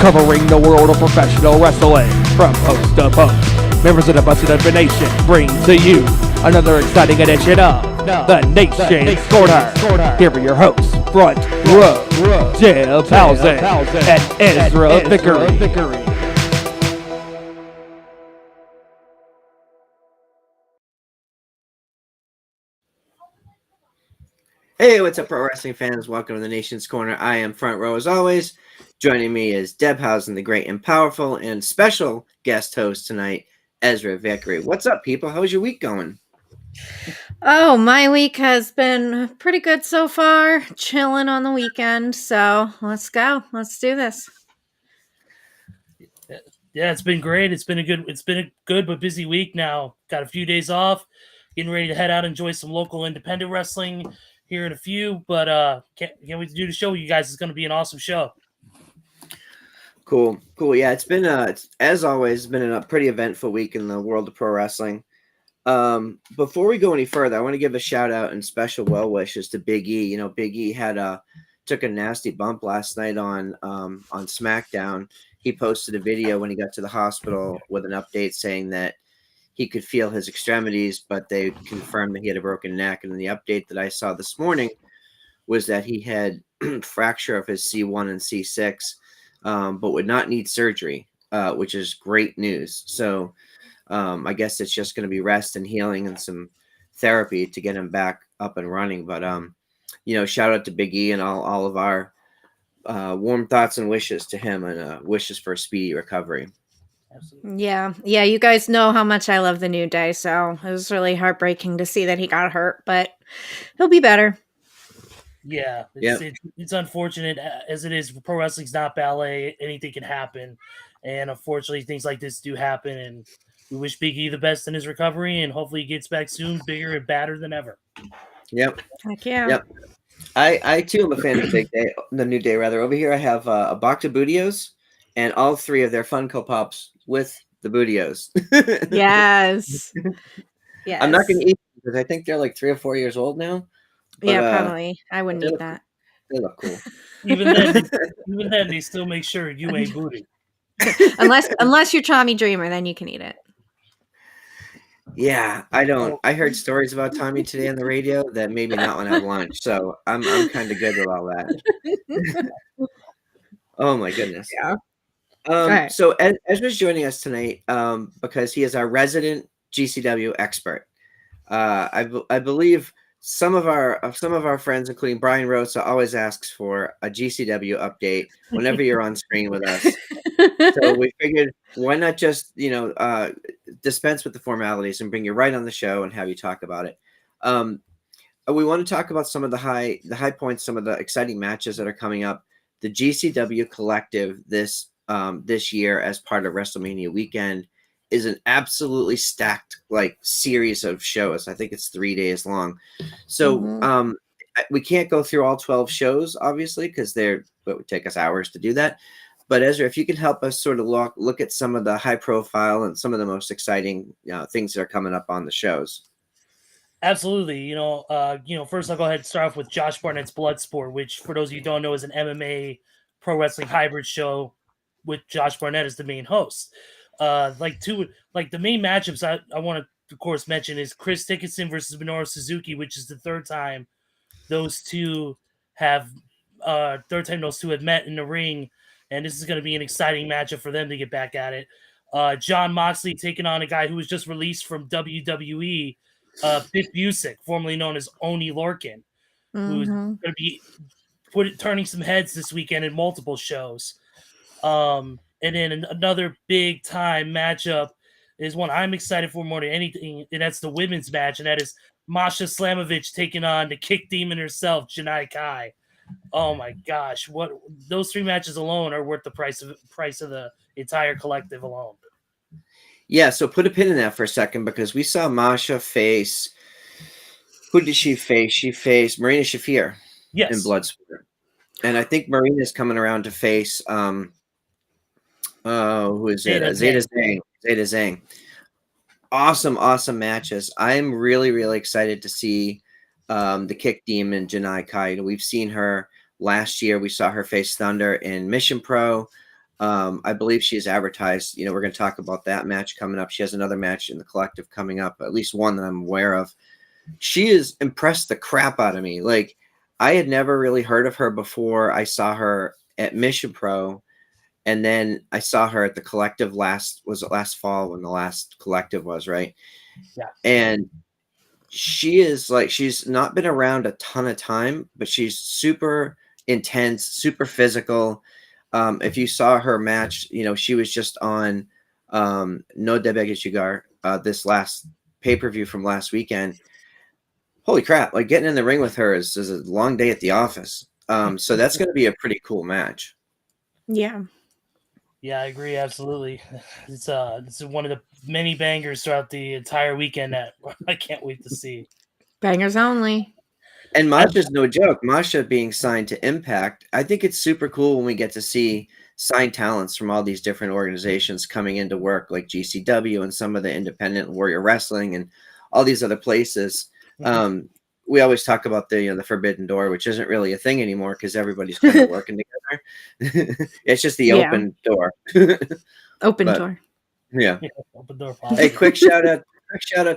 covering the world of professional wrestling from post to post. Members of the Busted Up Nation bring to you another exciting edition of the Nation's Corner. Here are your hosts, Britt, Row, Debhausen, and Ezra Vickrey. Hey, what's up, pro wrestling fans? Welcome to the Nation's Corner. I am Front Row as always. Joining me is Debhausen, the great and powerful, and special guest host tonight, Ezra Vickrey. What's up, people? How's your week going? Oh, my week has been pretty good so far. Chilling on the weekend, so let's go. Let's do this. Yeah, it's been great. It's been a good but busy week now. Got a few days off. Getting ready to head out and enjoy some local independent wrestling here in a few. But can't wait to do the show with you guys. It's going to be an awesome show. Cool. Yeah, it's been as always been a pretty eventful week in the world of pro wrestling. Before we go any further, I want to give a shout out and special well wishes to Big E. You know, Big E took a nasty bump last night on SmackDown. He posted a video when he got to the hospital with an update saying that he could feel his extremities, but they confirmed that he had a broken neck. And the update that I saw this morning was that he had fracture of his C1 and C6, but would not need surgery, which is great news. So I guess it's just going to be rest and healing and some therapy to get him back up and running. But, shout out to Big E and all of our warm thoughts and wishes to him, and wishes for a speedy recovery. Absolutely. Yeah. You guys know how much I love the New Day, so it was really heartbreaking to see that he got hurt, but he'll be better. Yeah, it's unfortunate as it is. Pro wrestling's not ballet. Anything can happen, and unfortunately, things like this do happen. And we wish Big E the best in his recovery, and hopefully he gets back soon, bigger and badder than ever. Yep. Heck yeah. Yep. I too am a fan of the New Day. Rather, over here I have a box of Bootios and all three of their Funko Pops with the Bootios. Yes. I'm not going to eat them because I think they're like 3 or 4 years old now. But, yeah, probably. I wouldn't eat that. They look cool. Even then, they still make sure you ain't booty. unless you're Tommy Dreamer, then you can eat it. Yeah, I don't. I heard stories about Tommy today on the radio that made me not want to have lunch. So I'm kind of good with all that. Oh my goodness. Yeah. Right. So Ezra's joining us tonight because he is our resident GCW expert. I believe some of our friends, including Brian Rosa, always asks for a GCW update whenever you're on screen with us. So we figured, why not just dispense with the formalities and bring you right on the show and have you talk about it. We want to talk about some of the high points, some of the exciting matches that are coming up. The GCW Collective this year as part of WrestleMania weekend is an absolutely stacked series of shows. I think it's 3 days long. So we can't go through all 12 shows, obviously, because it would take us hours to do that. But Ezra, if you could help us sort of look at some of the high profile and some of the most exciting things that are coming up on the shows. Absolutely. First I'll go ahead and start off with Josh Barnett's Bloodsport, which for those of you who don't know is an MMA pro wrestling hybrid show with Josh Barnett as the main host. The main matchups I want to, of course, mention is Chris Dickinson versus Minoru Suzuki, which is the third time those two have met in the ring. And this is going to be an exciting matchup for them to get back at it. Jon Moxley taking on a guy who was just released from WWE, Biff Busick, formerly known as Oney Lorcan, who's going to be turning some heads this weekend in multiple shows. And then another big time matchup is one I'm excited for more than anything, and that's the women's match, and that is Masha Slamovich taking on the kick demon herself, Janai Kai. Oh my gosh! Those 3 matches alone are worth the price of the entire collective alone. Yeah, so put a pin in that for a second because we saw Masha face. Who did she face? She faced Marina Shafir in Bloodsport, and I think Marina's coming around to face who is it? Zeta Zhang. Awesome matches. I'm really, really excited to see the kick demon Janai Kai. We've seen her last year. We saw her face Thunder in Mission Pro. I believe she's advertised, we're going to talk about that match coming up. She has another match in the collective coming up, at least one that I'm aware of. She has impressed the crap out of me. Like, I had never really heard of her before I saw her at Mission Pro. And then I saw her at the collective last fall when the last collective was, right? Yeah. And she's not been around a ton of time, but she's super intense, super physical. If you saw her match, she was just on No Debhausen this last pay-per-view from last weekend. Holy crap, like getting in the ring with her is a long day at the office. So that's going to be a pretty cool match. Yeah. Yeah, I agree. Absolutely. It's one of the many bangers throughout the entire weekend that I can't wait to see. Bangers only. And Masha's no joke. Masha being signed to Impact. I think it's super cool when we get to see signed talents from all these different organizations coming into work, like GCW and some of the independent Warrior Wrestling and all these other places. Mm-hmm. We always talk about the Forbidden Door, which isn't really a thing anymore because everybody's kind of working together. It's just the open door. Open door. Yeah. Open door. Hey, quick shout out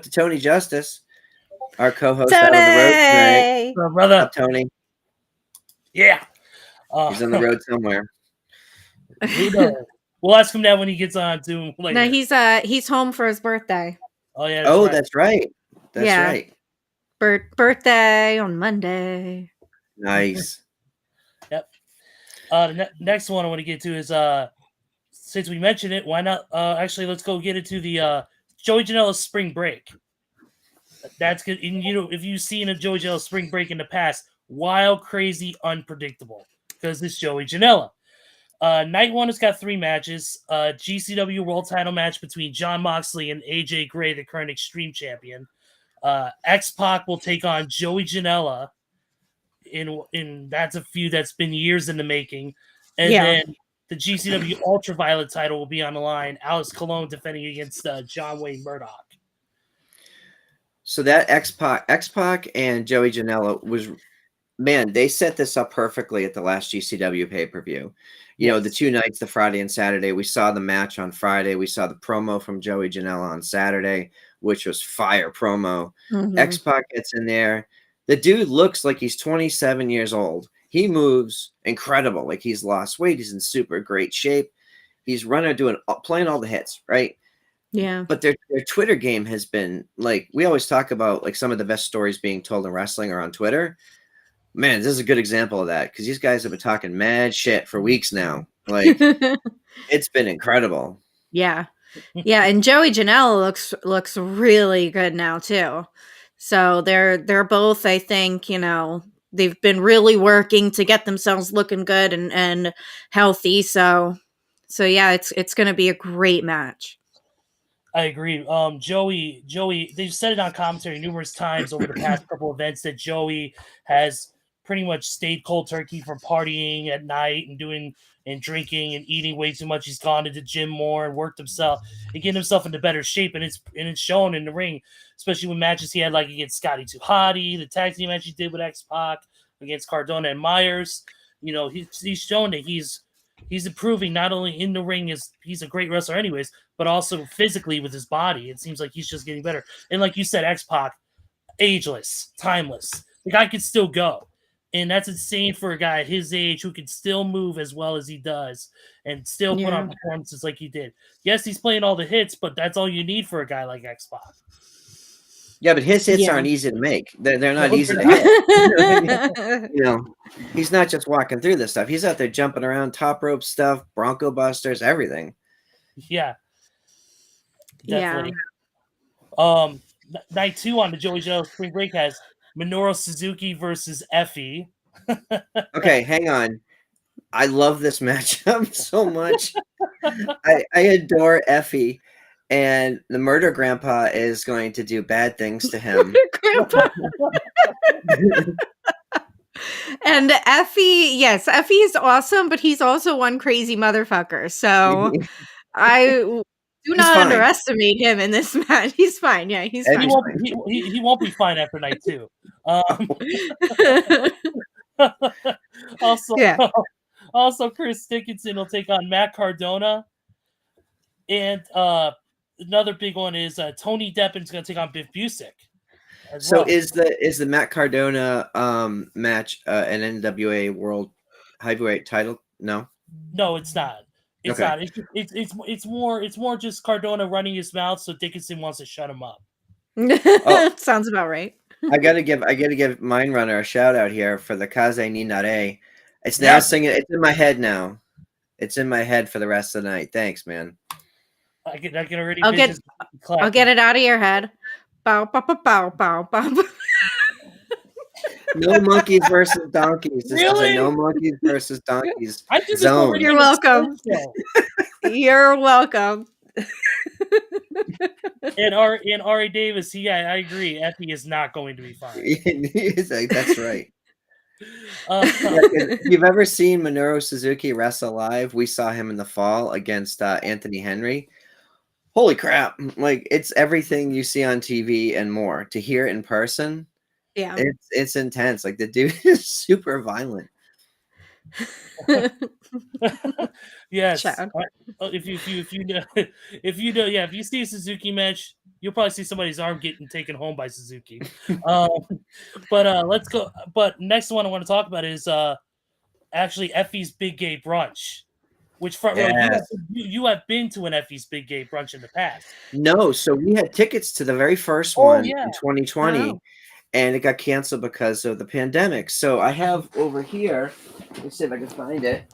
to Tony Justice, our co-host out on the road tonight. Brother. Up, Tony. Yeah. He's on the road somewhere. Who knows? We'll ask him that when he gets on too. Later. No, he's home for his birthday. Oh yeah. That's right. That's right. Birthday on Monday. Nice. Yep. The next one I want to get to is since we mentioned it, why not? Actually, let's go get into the Joey Janela's spring break. That's good. And if you've seen a Joey Janela spring break in the past, wild, crazy, unpredictable, because it's Joey Janela. Night one has got 3 matches. GCW World Title match between Jon Moxley and AJ Gray, the current Extreme Champion. X-Pac will take on Joey Janela. In that's a feud that's been years in the making. And then the GCW Ultraviolet title will be on the line. Alex Colon defending against John Wayne Murdoch. So that X-Pac and Joey Janela was, man, they set this up perfectly at the last GCW pay-per-view. The 2 nights, the Friday and Saturday, we saw the match on Friday. We saw the promo from Joey Janela on Saturday, which was fire promo. Mm-hmm. X-Pac gets in there. The dude looks like he's 27 years old. He moves incredible. Like he's lost weight. He's in super great shape. He's playing all the hits, right? Yeah. But their Twitter game has been, like, we always talk about, like, some of the best stories being told in wrestling are on Twitter. Man, this is a good example of that because these guys have been talking mad shit for weeks now. Like, it's been incredible. Yeah. Yeah, and Joey Janela looks really good now too. So they're both, I think, they've been really working to get themselves looking good and healthy. So yeah, it's going to be a great match. I agree. Joey, they've said it on commentary numerous times over the past couple events that Joey has pretty much stayed cold turkey from partying at night and drinking and eating way too much. He's gone to the gym more and worked himself and getting himself into better shape. And it's shown in the ring, especially with matches he had like against Scotty 2 Hotty, the tag team match he did with X-Pac, against Cardona and Myers. He's shown that he's improving not only in the ring as he's a great wrestler anyways, but also physically with his body. It seems like he's just getting better. And like you said, X-Pac, ageless, timeless. The guy could still go. And that's insane for a guy his age who can still move as well as he does and still put on performances like he did. Yes, he's playing all the hits, but that's all you need for a guy like X-Pac. Yeah, but his hits aren't easy to make. They're not easy to hit. He's not just walking through this stuff. He's out there jumping around, top rope stuff, Bronco Busters, everything. Yeah. Definitely. Yeah. Night 2 on the Joey Janela Spring Break has Minoru Suzuki versus Effie. Okay, hang on. I love this matchup so much. I adore Effie, and the Murder Grandpa is going to do bad things to him. And Effie is awesome, but he's also one crazy motherfucker. So I do not underestimate him in this match. He's fine. Yeah, he's fine. He won't be fine after night 2. Also, Also, Chris Dickinson will take on Matt Cardona. And another big one is Tony Deppin's going to take on Biff Busick. So is the Matt Cardona match an NWA World Heavyweight title? No, it's not. It's not. It's more just Cardona running his mouth, so Dickinson wants to shut him up. Sounds about right. I gotta give Mind Runner a shout out here for the Kaze ni Nare. It's now singing. It's in my head now. It's in my head for the rest of the night. Thanks, man. I can already. I'll get it out of your head. Bow, bow, bow, bow, bow, bow. No monkeys versus donkeys. This Really? is a no monkeys versus donkeys zone. You're welcome. You're welcome. And Ari Davis, yeah, I agree. Effie is not going to be fine. That's right. If you've ever seen Minoru Suzuki wrestle live, we saw him in the fall against Anthony Henry. Holy crap. Like, it's everything you see on TV and more. To hear it in person, yeah, it's intense. Like, the dude is super violent. Yes. If you know, if you see a Suzuki match, you'll probably see somebody's arm getting taken home by Suzuki. But let's go. But next one I want to talk about is actually Effie's Big Gay Brunch, which front row you have been to an Effie's Big Gay Brunch in the past. No, so we had tickets to the very first one in 2020. Wow. And it got canceled because of the pandemic. So I have over here, let's see if I can find it.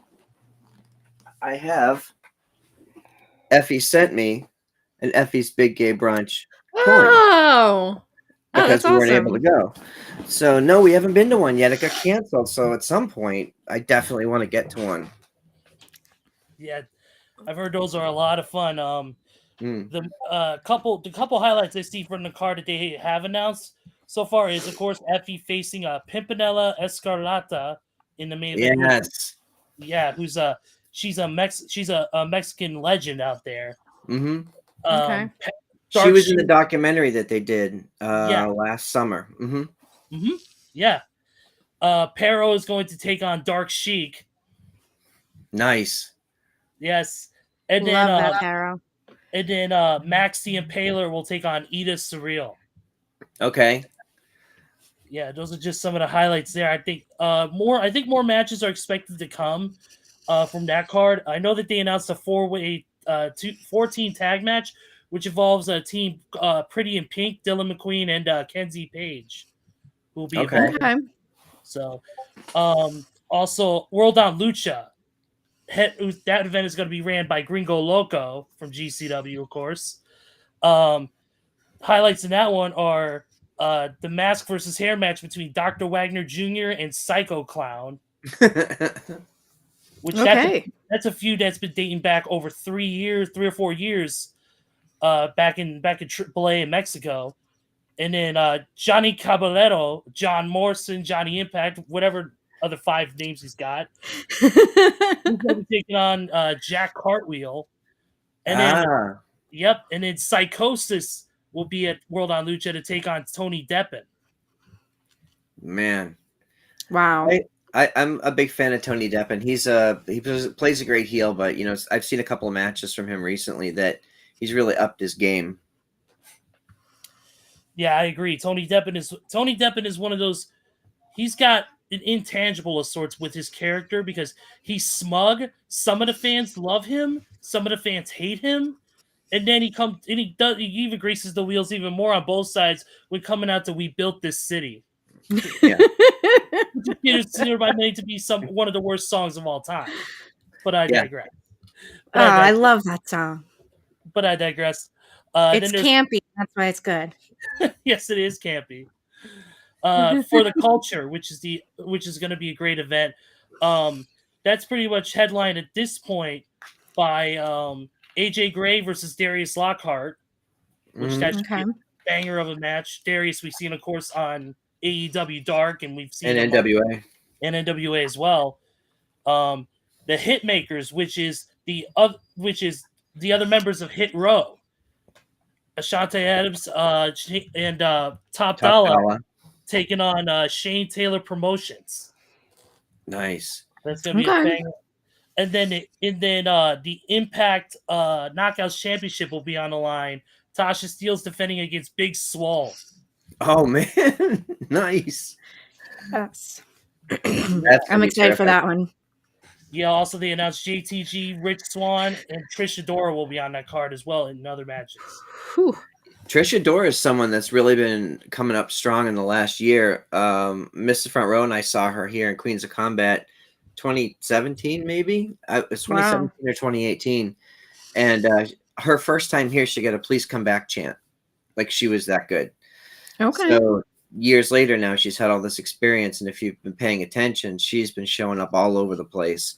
I have Effie sent me an Effie's Big Gay Brunch coin because that's we weren't awesome. able to go. So no, we haven't been to one yet. It got canceled. So at some point, I definitely want to get to one. Yeah, I've heard those are a lot of fun. The couple highlights I see from the card that they have announced so far is, of course, Effie facing Pimpinella Escarlata in the main event. Yes. Yeah, she's a Mexican legend out there. Mm-hmm. Okay. She was in the documentary that they did last summer. Mm-hmm. Mm-hmm. Yeah. Pero is going to take on Dark Sheik. Nice. Yes. And Love that, Pero. And then Max the Impaler will take on Ida Surreal. Okay. Yeah, those are just some of the highlights there. I think more matches are expected to come from that card. I know that they announced a 4-team tag match, which involves a team Pretty in Pink, Dylan McQueen, and Kenzie Page, who will be involved. Okay. So, also World on Lucha. That event is going to be ran by Gringo Loco from GCW, of course. Highlights in that one are the mask versus hair match between Dr. Wagner Jr. and Psycho Clown. Which that's a feud that's been dating back over 3 or 4 years, back in AAA in Mexico. And then Johnny Caballero, John Morrison, Johnny Impact, whatever other 5 names he's got. He's going to be taking on Jack Cartwheel. And then and then Psychosis will be at World on Lucha to take on Tony Deppen. Man. Wow. I'm a big fan of Tony Deppen. He plays a great heel, but I've seen a couple of matches from him recently that he's really upped his game. Yeah, I agree. Tony Deppen is one of those. He's got an intangible of sorts with his character because he's smug. Some of the fans love him. Some of the fans hate him. And then he even greases the wheels even more on both sides when coming out to "We Built This City." Yeah. Which is considered by many to be one of the worst songs of all time. But I digress. I love that song. But I digress. It's campy. That's why it's good. Yes, it is campy. For the Culture, which is going to be a great event. That's pretty much headlined at this point by AJ Gray versus Darius Lockhart, which that should be a banger of a match. Darius we've seen, of course, on AEW Dark, and we've seen NWA and NWA as well. The Hitmakers, which is the other members of Hit Row, Ashante Adams and Top Dollar taking on Shane Taylor Promotions. Nice. That's gonna be a banger. And then the Impact Knockouts Championship will be on the line. Tasha Steele's defending against Big Swole. Oh man, nice. Yes. That's I'm excited for that one. Yeah, also they announced JTG, Rich Swann, and Trish Adora will be on that card as well in other matches. Whew. Trish Adora is someone that's really been coming up strong in the last year. Mr. Front Row and I saw her here in Queens of Combat 2017, maybe. It was 2017 or 2018. And her first time here, she got a "Please Come Back" chant. Like, she was that good. Okay. So years later now, she's had all this experience. And if you've been paying attention, she's been showing up all over the place.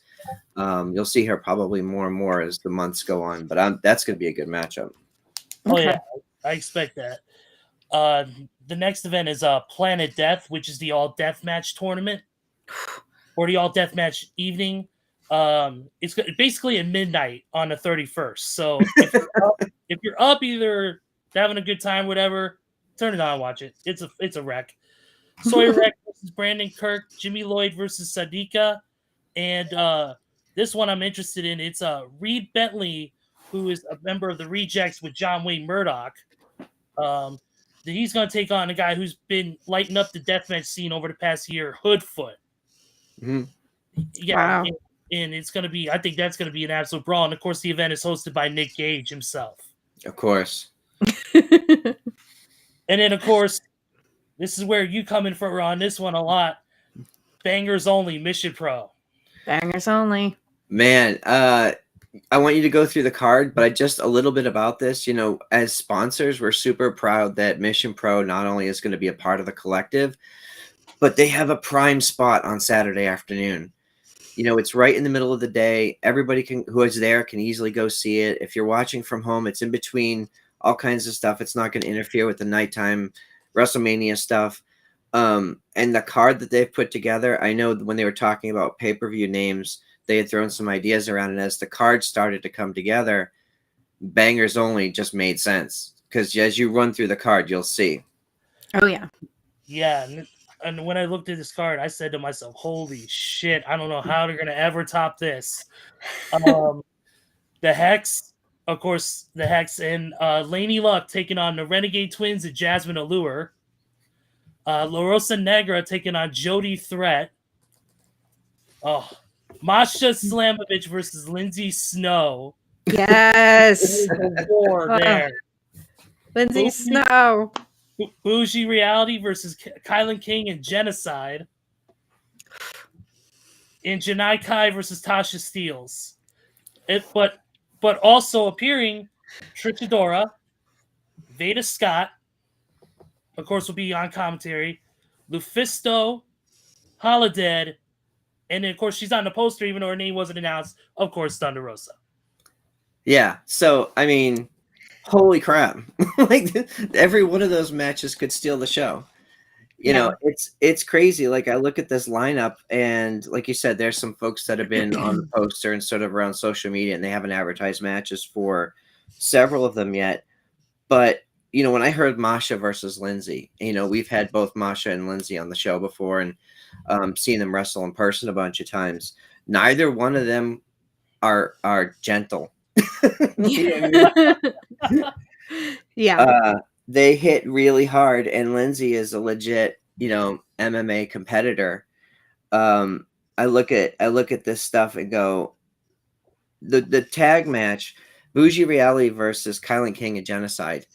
You'll see her probably more and more as the months go on. But that's going to be a good matchup. Oh, yeah. I expect that. The next event is Planet Death, which is the all deathmatch tournament or the all deathmatch evening. It's basically at midnight on the 31st. So if you're up either having a good time, whatever, turn it on, watch it. It's a wreck. Sawyer Wreck versus Brandon Kirk, Jimmy Lloyd versus Sadika, and this one I'm interested in. It's Reed Bentley, who is a member of the Rejects with John Wayne Murdoch. He's going to take on a guy who's been lighting up the deathmatch scene over the past year, Hoodfoot. Mm-hmm. Yeah, wow. And it's going to be, I think that's going to be an absolute brawl. And of course, the event is hosted by Nick Gage himself. Of course. And then, of course, this is where you come in for on this one a lot. Bangers only, Mission Pro. Bangers only. Man, I want you to go through the card, but just a little bit about this. You know, as sponsors, we're super proud that Mission Pro not only is going to be a part of the collective, but they have a prime spot on Saturday afternoon. You know, it's right in the middle of the day. Everybody who is there can easily go see it. If you're watching from home, it's in between all kinds of stuff. It's not going to interfere with the nighttime WrestleMania stuff. And the card that they've put together, I know when they were talking about pay-per-view names, they had thrown some ideas around, and as the card started to come together, Bangers Only just made sense, because as you run through the card, you'll see. Oh, yeah. Yeah, and when I looked at this card, I said to myself, holy shit, I don't know how they're going to ever top this. The Hex, of course, the Hex, and Laney Luck taking on the Renegade Twins and Jasmine Allure. La Rosa Negra taking on Jody Threat. Oh, Masha Slamovich versus Lindsay Snow. Yes. War there. Lindsay Snow. Bougie Reality versus Kylan King and Genocide. And Janai Kai versus Tasha Steeles. But also appearing, Trish Adora, Veda Scott, of course, will be on commentary, Lufisto, Holodead, and then, of course, she's on the poster, even though her name wasn't announced. Of course, Thunder Rosa. Yeah. So, I mean, holy crap. Like, every one of those matches could steal the show. You know, it's crazy. Like, I look at this lineup, and like you said, there's some folks that have been on the poster and sort of around social media, and they haven't advertised matches for several of them yet. But, you know, when I heard Masha versus Lindsay, you know, we've had both Masha and Lindsay on the show before, and seen them wrestle in person a bunch of times. Neither one of them are gentle. Yeah. They hit really hard, and Lindsay is a legit, you know, MMA competitor. I look at this stuff and go, the tag match, Bougie Reality versus Kylan King and Genocide.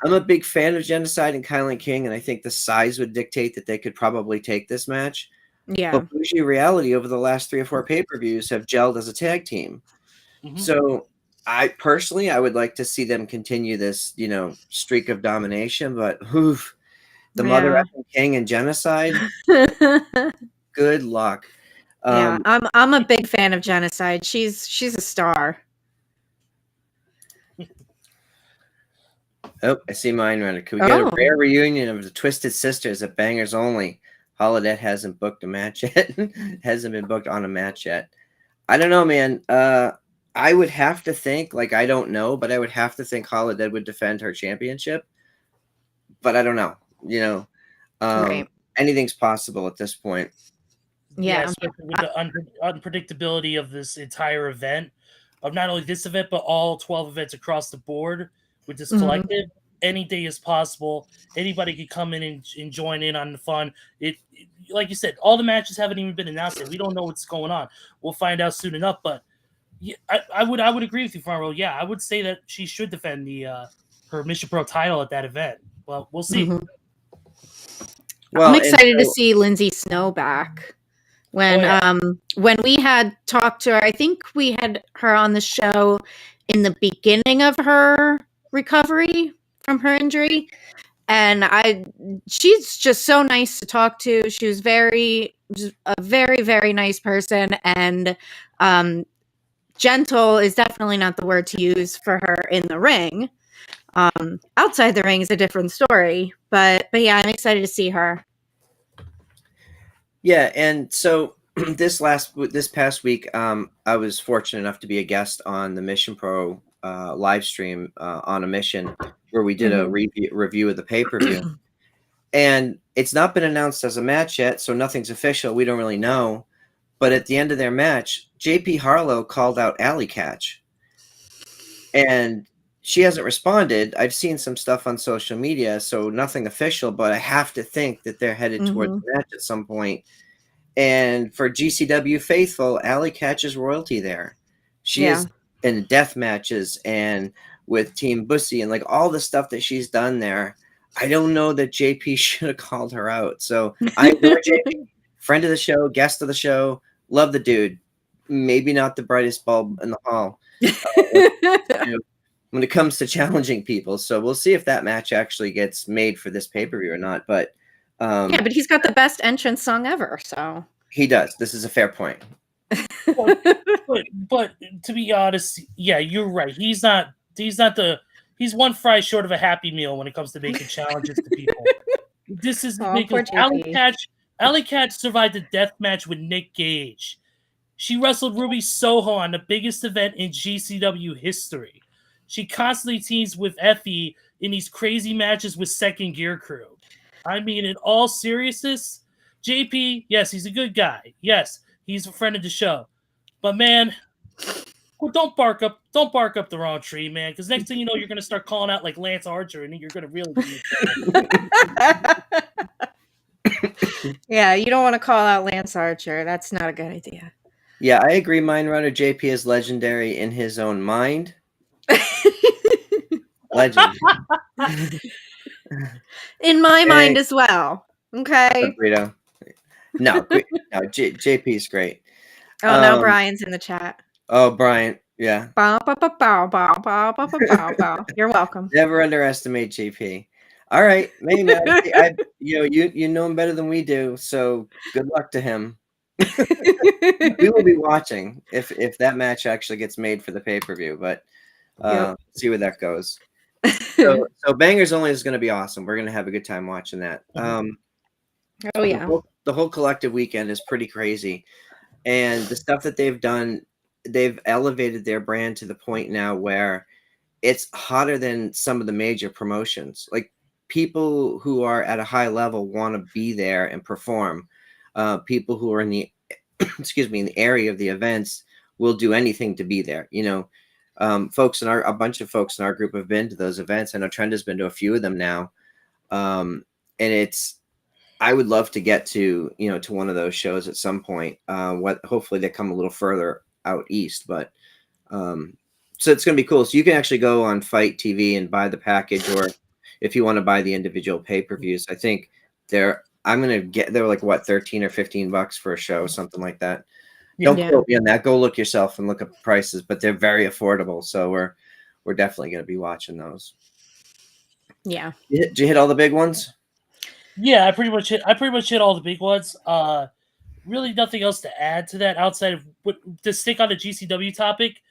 I'm a big fan of Genocide and Kylan King, and I think the size would dictate that they could probably take this match. Yeah. But Bougie Reality over the last 3 or 4 pay-per-views have gelled as a tag team. Mm-hmm. So I would like to see them continue this, you know, streak of domination, but Mother effing King and Genocide, good luck. Yeah, I'm a big fan of Genocide. She's a star. Oh, I see mine running. Can we get a rare reunion of the Twisted Sisters at Bangers Only? Holodead hasn't booked a match yet. Hasn't been booked on a match yet. I don't know, man. I would have to think, like, I don't know, but I would have to think Holodead would defend her championship. But I don't know. You know, anything's possible at this point. Yeah. Especially with the unpredictability of this entire event, of not only this event, but all 12 events across the board with this collective. Any day is possible. Anybody could come in and join in on the fun. Like you said, all the matches haven't even been announced yet. We don't know what's going on. We'll find out soon enough. But yeah, I would agree with you, Front Row. Yeah, I would say that she should defend her Mission Pro title at that event. Well, we'll see. Well, I'm excited to see Lindsay Snow back. When we had talked to her, I think we had her on the show in the beginning of her recovery from her injury, and she's just so nice to talk to. She was a very, very nice person, and gentle is definitely not the word to use for her in the ring. Outside the ring is a different story, but yeah, I'm excited to see her. Yeah, and so this past week, I was fortunate enough to be a guest on the Mission Pro live stream on a mission where we did a review of the pay-per-view. And it's not been announced as a match yet, so nothing's official. We don't really know. But at the end of their match, JP Harlow called out Alley Catch. And she hasn't responded. I've seen some stuff on social media, so nothing official, but I have to think that they're headed towards the match at some point. And for GCW faithful, Alley Catch is royalty there. She is in death matches and with Team Bussy and like all the stuff that she's done there. I don't know that JP should have called her out. So I adore JP, friend of the show, guest of the show, love the dude. Maybe not the brightest bulb in the hall when it comes to challenging people. So we'll see if that match actually gets made for this pay-per-view or not. But but he's got the best entrance song ever. So he does. This is a fair point. but to be honest, yeah, you're right. He's one fry short of a Happy Meal when it comes to making challenges to people. This is ridiculous. Alley Catch survived a death match with Nick Gage. She wrestled Ruby Soho on the biggest event in GCW history. She constantly teams with Effie in these crazy matches with Second Gear Crew. I mean, in all seriousness, JP, yes, he's a good guy. Yes, he's a friend of the show. But man, don't bark up the wrong tree, man. Because next thing you know, you're gonna start calling out like Lance Archer, and then you're gonna really be yeah, you don't want to call out Lance Archer. That's not a good idea. Yeah, I agree. Mind Runner JP is legendary in his own mind. Legend. In my mind as well. Okay. Burrito. No, JP is great. Oh, now Brian's in the chat. Oh, Brian. Yeah. Bow, bow, bow, bow, bow, bow, bow, bow, bow. You're welcome. Never underestimate JP. All right, maybe you know him better than we do, so good luck to him. We will be watching if that match actually gets made for the pay-per-view, but see where that goes. So Bangers Only is going to be awesome. We're going to have a good time watching that. Oh yeah, the whole collective weekend is pretty crazy, and the stuff that they've done, they've elevated their brand to the point now where it's hotter than some of the major promotions. Like people who are at a high level want to be there and perform. People who are in the in the area of the events will do anything to be there. You know, a bunch of folks in our group have been to those events. I know Trent has been to a few of them now. And I would love to get to one of those shows at some point. Hopefully they come a little further out east, but so it's going to be cool. So you can actually go on Fight TV and buy the package, or if you want to buy the individual pay-per-views, I think they're like what, $13 or $15 for a show, something like that. Don't quote me on that. Go look yourself and look up the prices, but they're very affordable. So we're definitely going to be watching those. Yeah. Did you hit all the big ones? Yeah, I pretty much hit all the big ones. Really nothing else to add to that outside of to stick on the GCW topic.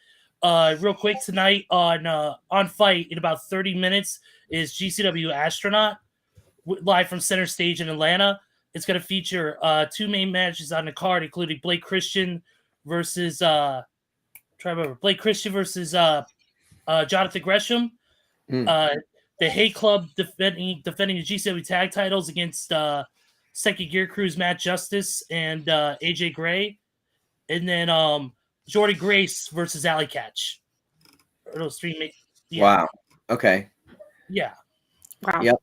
Real quick, tonight on Fight in about 30 minutes is GCW Astronaut live from Center Stage in Atlanta. It's going to feature two main matches on the card, including Blake Christian versus Jonathan Gresham. The Hate Club defending the GCW tag titles against Second Gear Crew's Matt Justice and AJ Gray, and then Jordy Grace versus Alley Catch. Those three. Wow. Okay. Yeah. Wow. Yep.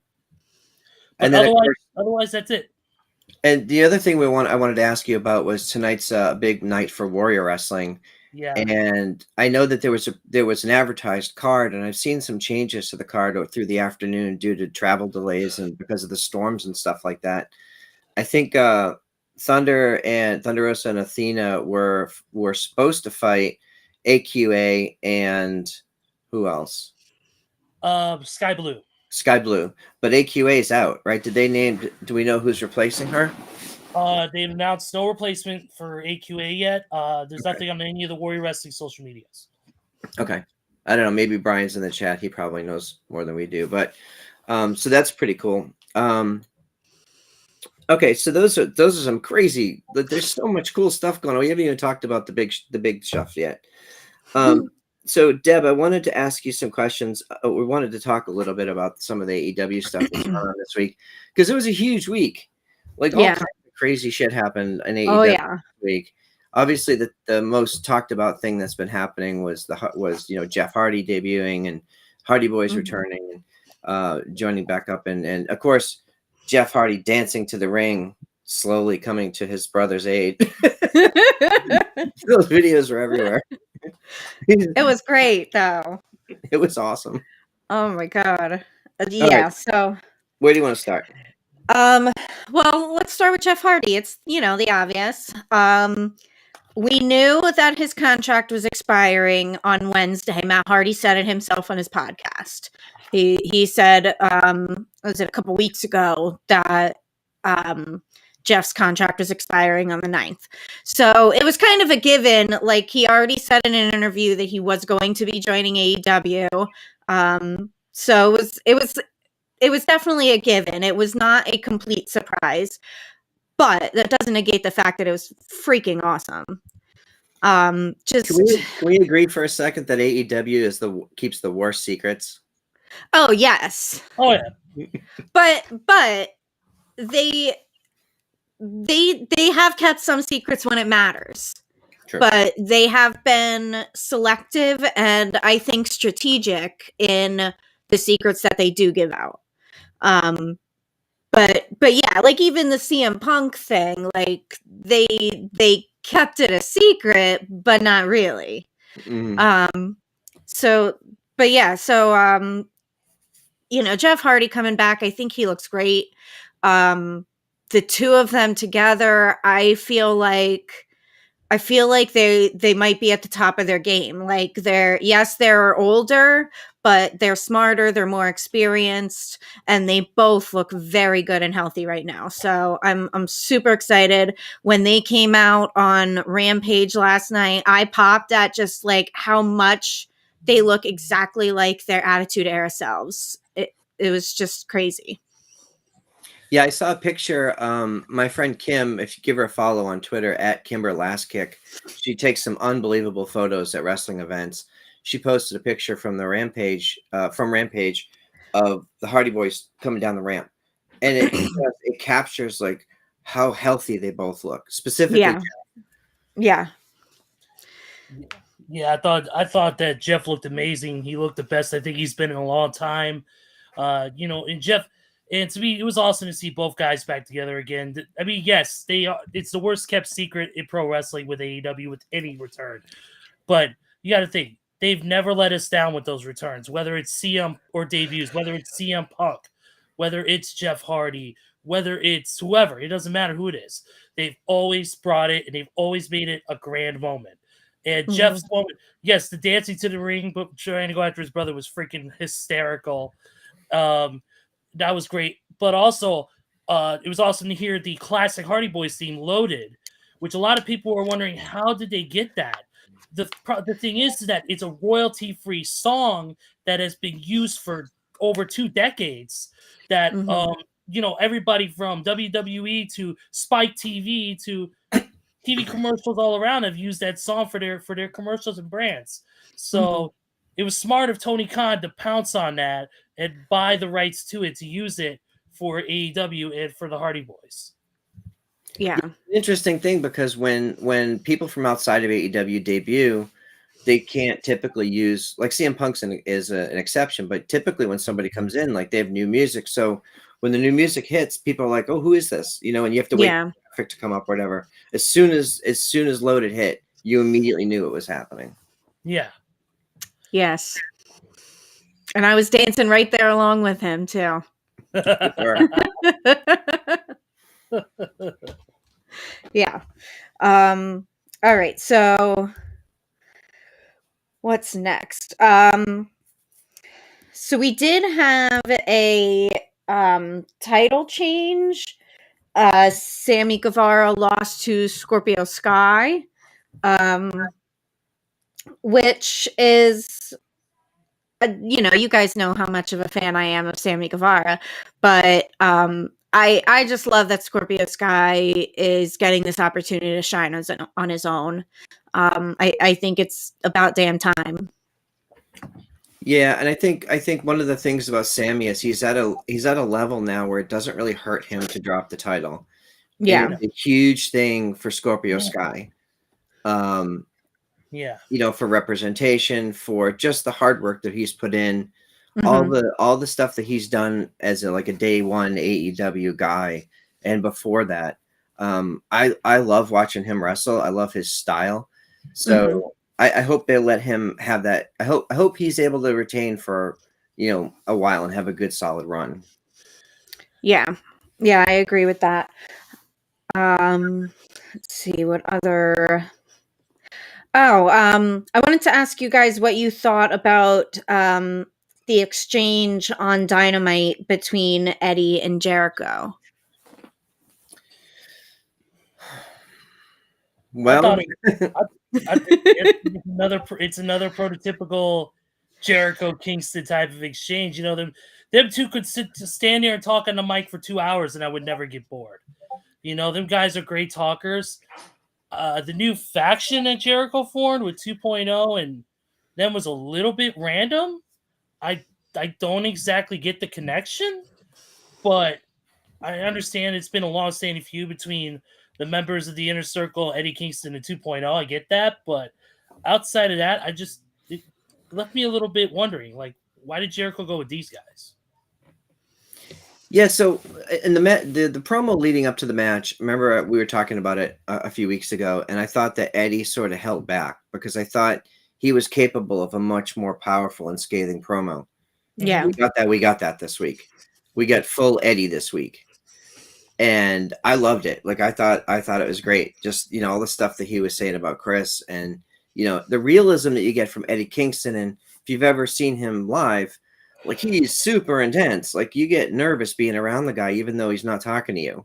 But And then otherwise, that's it. And the other thing I wanted to ask you about was tonight's big night for Warrior Wrestling. Yeah. And I know that there was an advertised card, and I've seen some changes to the card through the afternoon due to travel delays and because of the storms and stuff like that. I think Thunder Rosa and Athena were supposed to fight AQA and who else? Sky Blue. Sky Blue, but AQA is out, right? Do we know who's replacing her? They've announced no replacement for AQA yet. There's nothing on any of the Warrior Wrestling social medias. Okay. I don't know. Maybe Brian's in the chat. He probably knows more than we do, but so that's pretty cool. Okay, so those are some crazy. There's so much cool stuff going on. We haven't even talked about the big stuff yet. So Deb, I wanted to ask you some questions. We wanted to talk a little bit about some of the AEW stuff that's going on this week because it was a huge week. Like all kinds of crazy shit happened in AEW this week. Obviously, the most talked about thing that's been happening was Jeff Hardy debuting and Hardy Boys returning and joining back up, and of course Jeff Hardy dancing to the ring, slowly coming to his brother's aid. Those videos were everywhere. It was great, though. It was awesome. Oh my god! Yeah. Right. So, where do you want to start? Well, let's start with Jeff Hardy. It's the obvious. We knew that his contract was expiring on Wednesday. Matt Hardy said it himself on his podcast. He said, was it a couple weeks ago that Jeff's contract was expiring on the 9th. So it was kind of a given. Like, he already said in an interview that he was going to be joining AEW. So it was definitely a given. It was not a complete surprise, but that doesn't negate the fact that it was freaking awesome. Can we agree for a second that AEW keeps the worst secrets? Oh yes. Oh yeah. But they have kept some secrets when it matters. True. But they have been selective and I think strategic in the secrets that they do give out. But yeah, like even the CM Punk thing, like they kept it a secret, but not really. So Jeff Hardy coming back, I think he looks great. The two of them together, I feel like they might be at the top of their game. Like they're older, but they're smarter, they're more experienced, and they both look very good and healthy right now. So I'm super excited. When they came out on Rampage last night, I popped at just like how much they look exactly like their Attitude Era selves. It was just crazy. Yeah, I saw a picture. My friend Kim, if you give her a follow on Twitter @KimberLastKick, she takes some unbelievable photos at wrestling events. She posted a picture from the Rampage, of the Hardy Boys coming down the ramp, and it captures like how healthy they both look. Specifically, yeah. I thought that Jeff looked amazing. He looked the best I think he's been in a long time. And Jeff. And to me, it was awesome to see both guys back together again. I mean, yes, it's the worst kept secret in pro wrestling with AEW with any return. But you got to think, they've never let us down with those returns, whether it's CM or debuts, whether it's CM Punk, whether it's Jeff Hardy, whether it's whoever. It doesn't matter who it is. They've always brought it, and they've always made it a grand moment. And Jeff's moment, yes, the dancing to the ring, but trying to go after his brother was freaking hysterical. That was great, but also it was awesome to hear the classic Hardy Boys theme Loaded, which a lot of people were wondering, how did they get that? The thing is that it's a royalty-free song that has been used for over 2 decades, that everybody from WWE to Spike TV to TV commercials all around have used that song for their commercials and brands. So it was smart of Tony Khan to pounce on that and buy the rights to it, to use it for AEW and for the Hardy Boys. Yeah. Interesting thing, because when people from outside of AEW debut, they can't typically use, like, CM Punk's an exception, but typically when somebody comes in, like, they have new music. So when the new music hits, people are like, "Oh, who is this?" You know, and you have to wait Yeah. for traffic to come up, whatever. As soon as Loaded hit, you immediately knew it was happening. Yeah. Yes. And I was dancing right there along with him too. Sure. Yeah. All right. So what's next? So we did have a title change. Sammy Guevara lost to Scorpio Sky, which is, you guys know how much of a fan I am of Sammy Guevara, but I just love that Scorpio Sky is getting this opportunity to shine on his own. I think it's about damn time. Yeah, and I think one of the things about Sammy is he's at a level now where it doesn't really hurt him to drop the title. Yeah. And it's a huge thing for Scorpio Yeah. Sky. Yeah. For representation, for just the hard work that he's put in, Mhm. all the stuff that he's done as a day one AEW guy, and before that. I love watching him wrestle. I love his style. So I hope they let him have that. I hope he's able to retain for a while and have a good solid run. Yeah, I agree with that. Let's see what other. Oh, I wanted to ask you guys what you thought about the exchange on Dynamite between Eddie and Jericho. Well, I think it's another prototypical Jericho Kingston type of exchange. Them two could stand there and talk on the mic for 2 hours, and I would never get bored. Them guys are great talkers. The new faction that Jericho formed with 2.0 and them was a little bit random. I don't exactly get the connection, but I understand it's been a long-standing feud between the members of the Inner Circle, Eddie Kingston, and 2.0. I get that, but outside of that, it left me a little bit wondering, like, why did Jericho go with these guys? Yeah, so in the promo leading up to the match, remember we were talking about it a few weeks ago, and I thought that Eddie sort of held back because I thought he was capable of a much more powerful and scathing promo. Yeah. We got that this week. We got full Eddie this week. And I loved it. Like I thought it was great. Just, all the stuff that he was saying about Chris, and the realism that you get from Eddie Kingston. And if you've ever seen him live, like, he's super intense. Like, you get nervous being around the guy, even though he's not talking to you.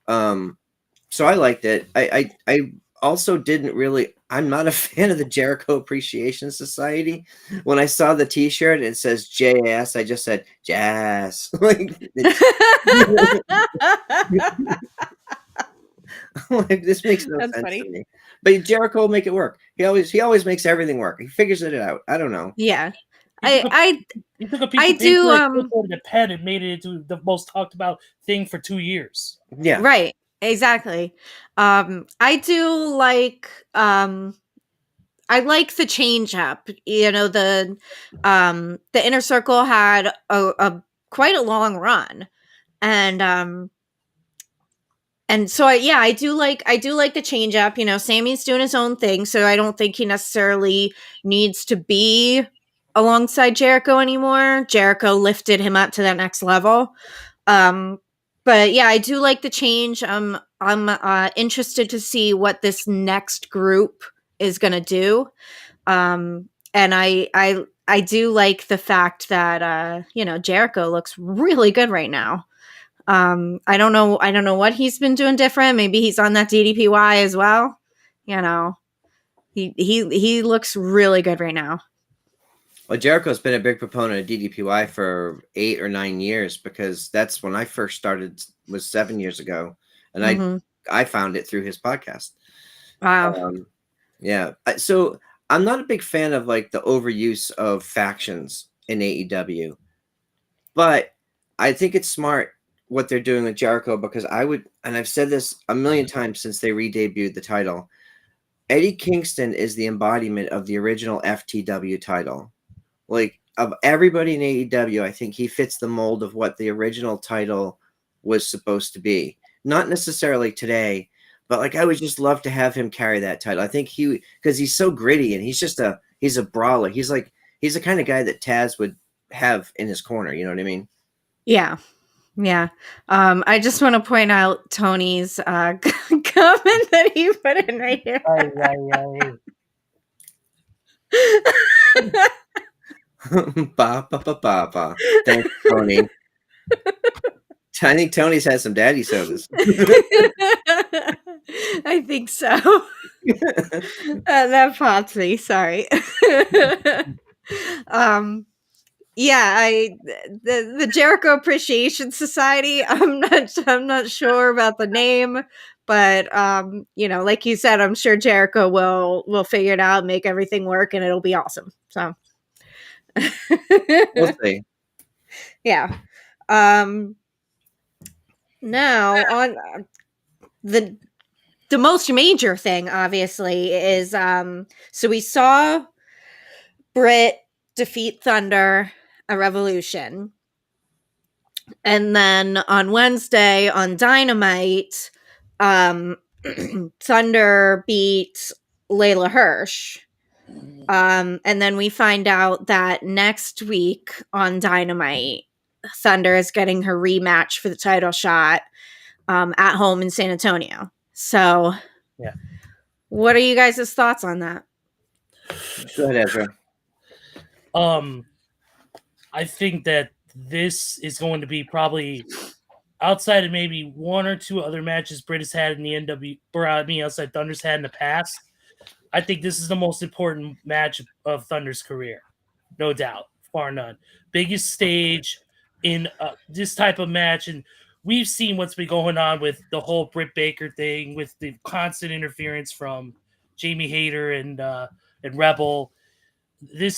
So I liked it. I also didn't really. I'm not a fan of the Jericho Appreciation Society. When I saw the T-shirt, it says JS. I just said Jazz. Like, this makes no That's sense funny. to me. But Jericho will make it work. He always makes everything work. He figures it out. I don't know. Yeah. He took a piece of paper, put a pen, and made it into the most talked about thing for 2 years. Yeah. Right. Exactly. I do like I like the change up. The Inner Circle had a quite a long run. And so I do like the change up. Sammy's doing his own thing, so I don't think he necessarily needs to be alongside Jericho anymore. Jericho lifted him up to that next level. But yeah, I do like the change. I'm interested to see what this next group is gonna do. And I do like the fact that Jericho looks really good right now. I don't know what he's been doing different. Maybe he's on that DDPY as well. He looks really good right now. Well, Jericho's been a big proponent of DDPY for 8 or 9 years, because that's when I first started, was 7 years ago, and I found it through his podcast. Wow. Yeah. So I'm not a big fan of like the overuse of factions in AEW, but I think it's smart what they're doing with Jericho, because and I've said this a million times since they re-debuted the title, Eddie Kingston is the embodiment of the original FTW title. Like, of everybody in AEW, I think he fits the mold of what the original title was supposed to be. Not necessarily today, but like I would just love to have him carry that title. I think because he's so gritty and he's a brawler. He's the kind of guy that Taz would have in his corner. You know what I mean? Yeah. Yeah. I just want to point out Tony's comment that he put in right here. Ba, ba, ba, ba, ba. Thanks, Tony. I think Tony's had some daddy sodas. I think so. That pops me. Sorry. Yeah, the Jericho Appreciation Society. I'm not sure about the name, but like you said, I'm sure Jericho will figure it out, make everything work, and it'll be awesome. So We'll see. Yeah. Now on the most major thing, obviously, is so we saw Britt defeat Thunder at Revolution. And then on Wednesday on Dynamite, Thunder beat Layla Hirsch. And then we find out that next week on Dynamite, Thunder is getting her rematch for the title shot at home in San Antonio. So, yeah. What are you guys' thoughts on that? Go ahead, Ezra. I think that this is going to be probably outside of maybe one or two other matches Britt has had in the outside Thunder's had in the past. I think this is the most important match of Thunder's career, no doubt, far none. Biggest stage in this type of match, and we've seen what's been going on with the whole Britt Baker thing, with the constant interference from Jamie Hayter and Rebel.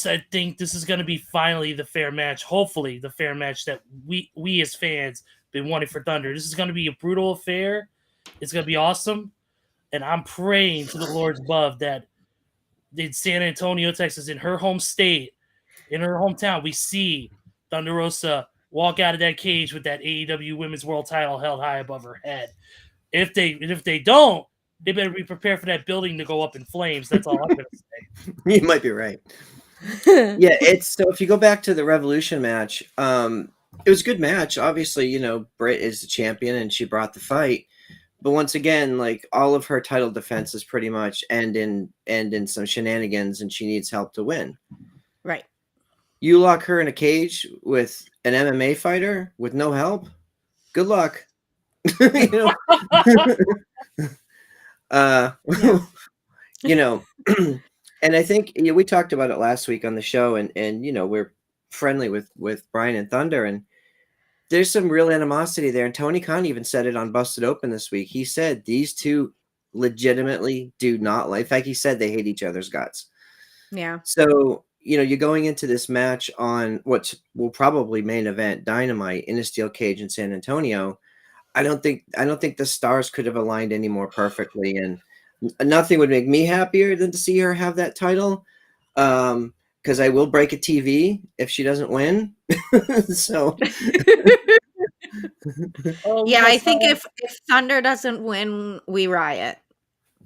I think this is going to be finally the fair match. Hopefully, the fair match that we as fans been wanting for Thunder. This is going to be a brutal affair. It's going to be awesome, and I'm praying to the Lord's above that in San Antonio, Texas, in her home state, in her hometown, we see Thunder Rosa walk out of that cage with that AEW Women's World Title held high above her head. If they don't, they better be prepared for that building to go up in flames. That's all I'm going to say. You might be right. Yeah, so if you go back to the Revolution match, it was a good match. Obviously, Britt is the champion and she brought the fight. But once again, like all of her title defenses pretty much end in some shenanigans, and she needs help to win. Right. You lock her in a cage with an MMA fighter with no help. Good luck. And I think we talked about it last week on the show, and we're friendly with Brian and Thunder, and there's some real animosity there. And Tony Khan even said it on Busted Open this week. He said these two legitimately do not like. In fact, he said they hate each other's guts. Yeah. So you're going into this match on what will probably main event Dynamite in a steel cage in San Antonio. I don't think the stars could have aligned any more perfectly, and nothing would make me happier than to see her have that title. Because I will break a TV if she doesn't win. So yeah, I think if Thunder doesn't win, we riot.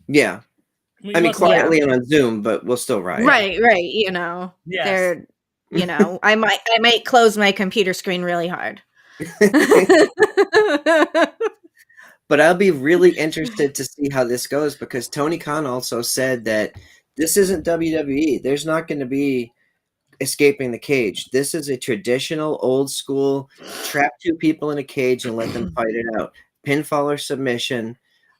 Yeah. I mean, quietly and on Zoom, but we'll still riot. Right. Yes. I might close my computer screen really hard. But I'll be really interested to see how this goes, because Tony Khan also said that this isn't WWE. There's not going to be escaping the cage. This is a traditional, old school, trap two people in a cage and let them fight it out. Pinfall or submission.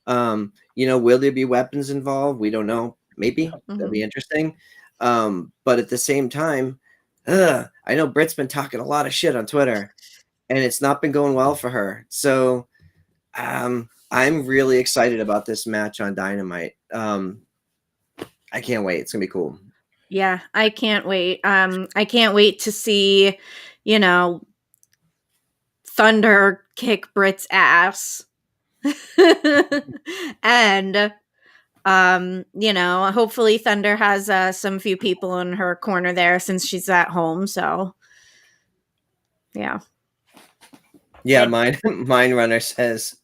Will there be weapons involved? We don't know. Maybe. That'd be interesting. But at the same time, I know Britt's been talking a lot of shit on Twitter, and it's not been going well for her. So I'm really excited about this match on Dynamite. I can't wait. It's gonna be cool. Yeah, I can't wait. I can't wait to see, Thunder kick Britt's ass. And hopefully Thunder has some few people in her corner there since she's at home. So yeah. Mine runner says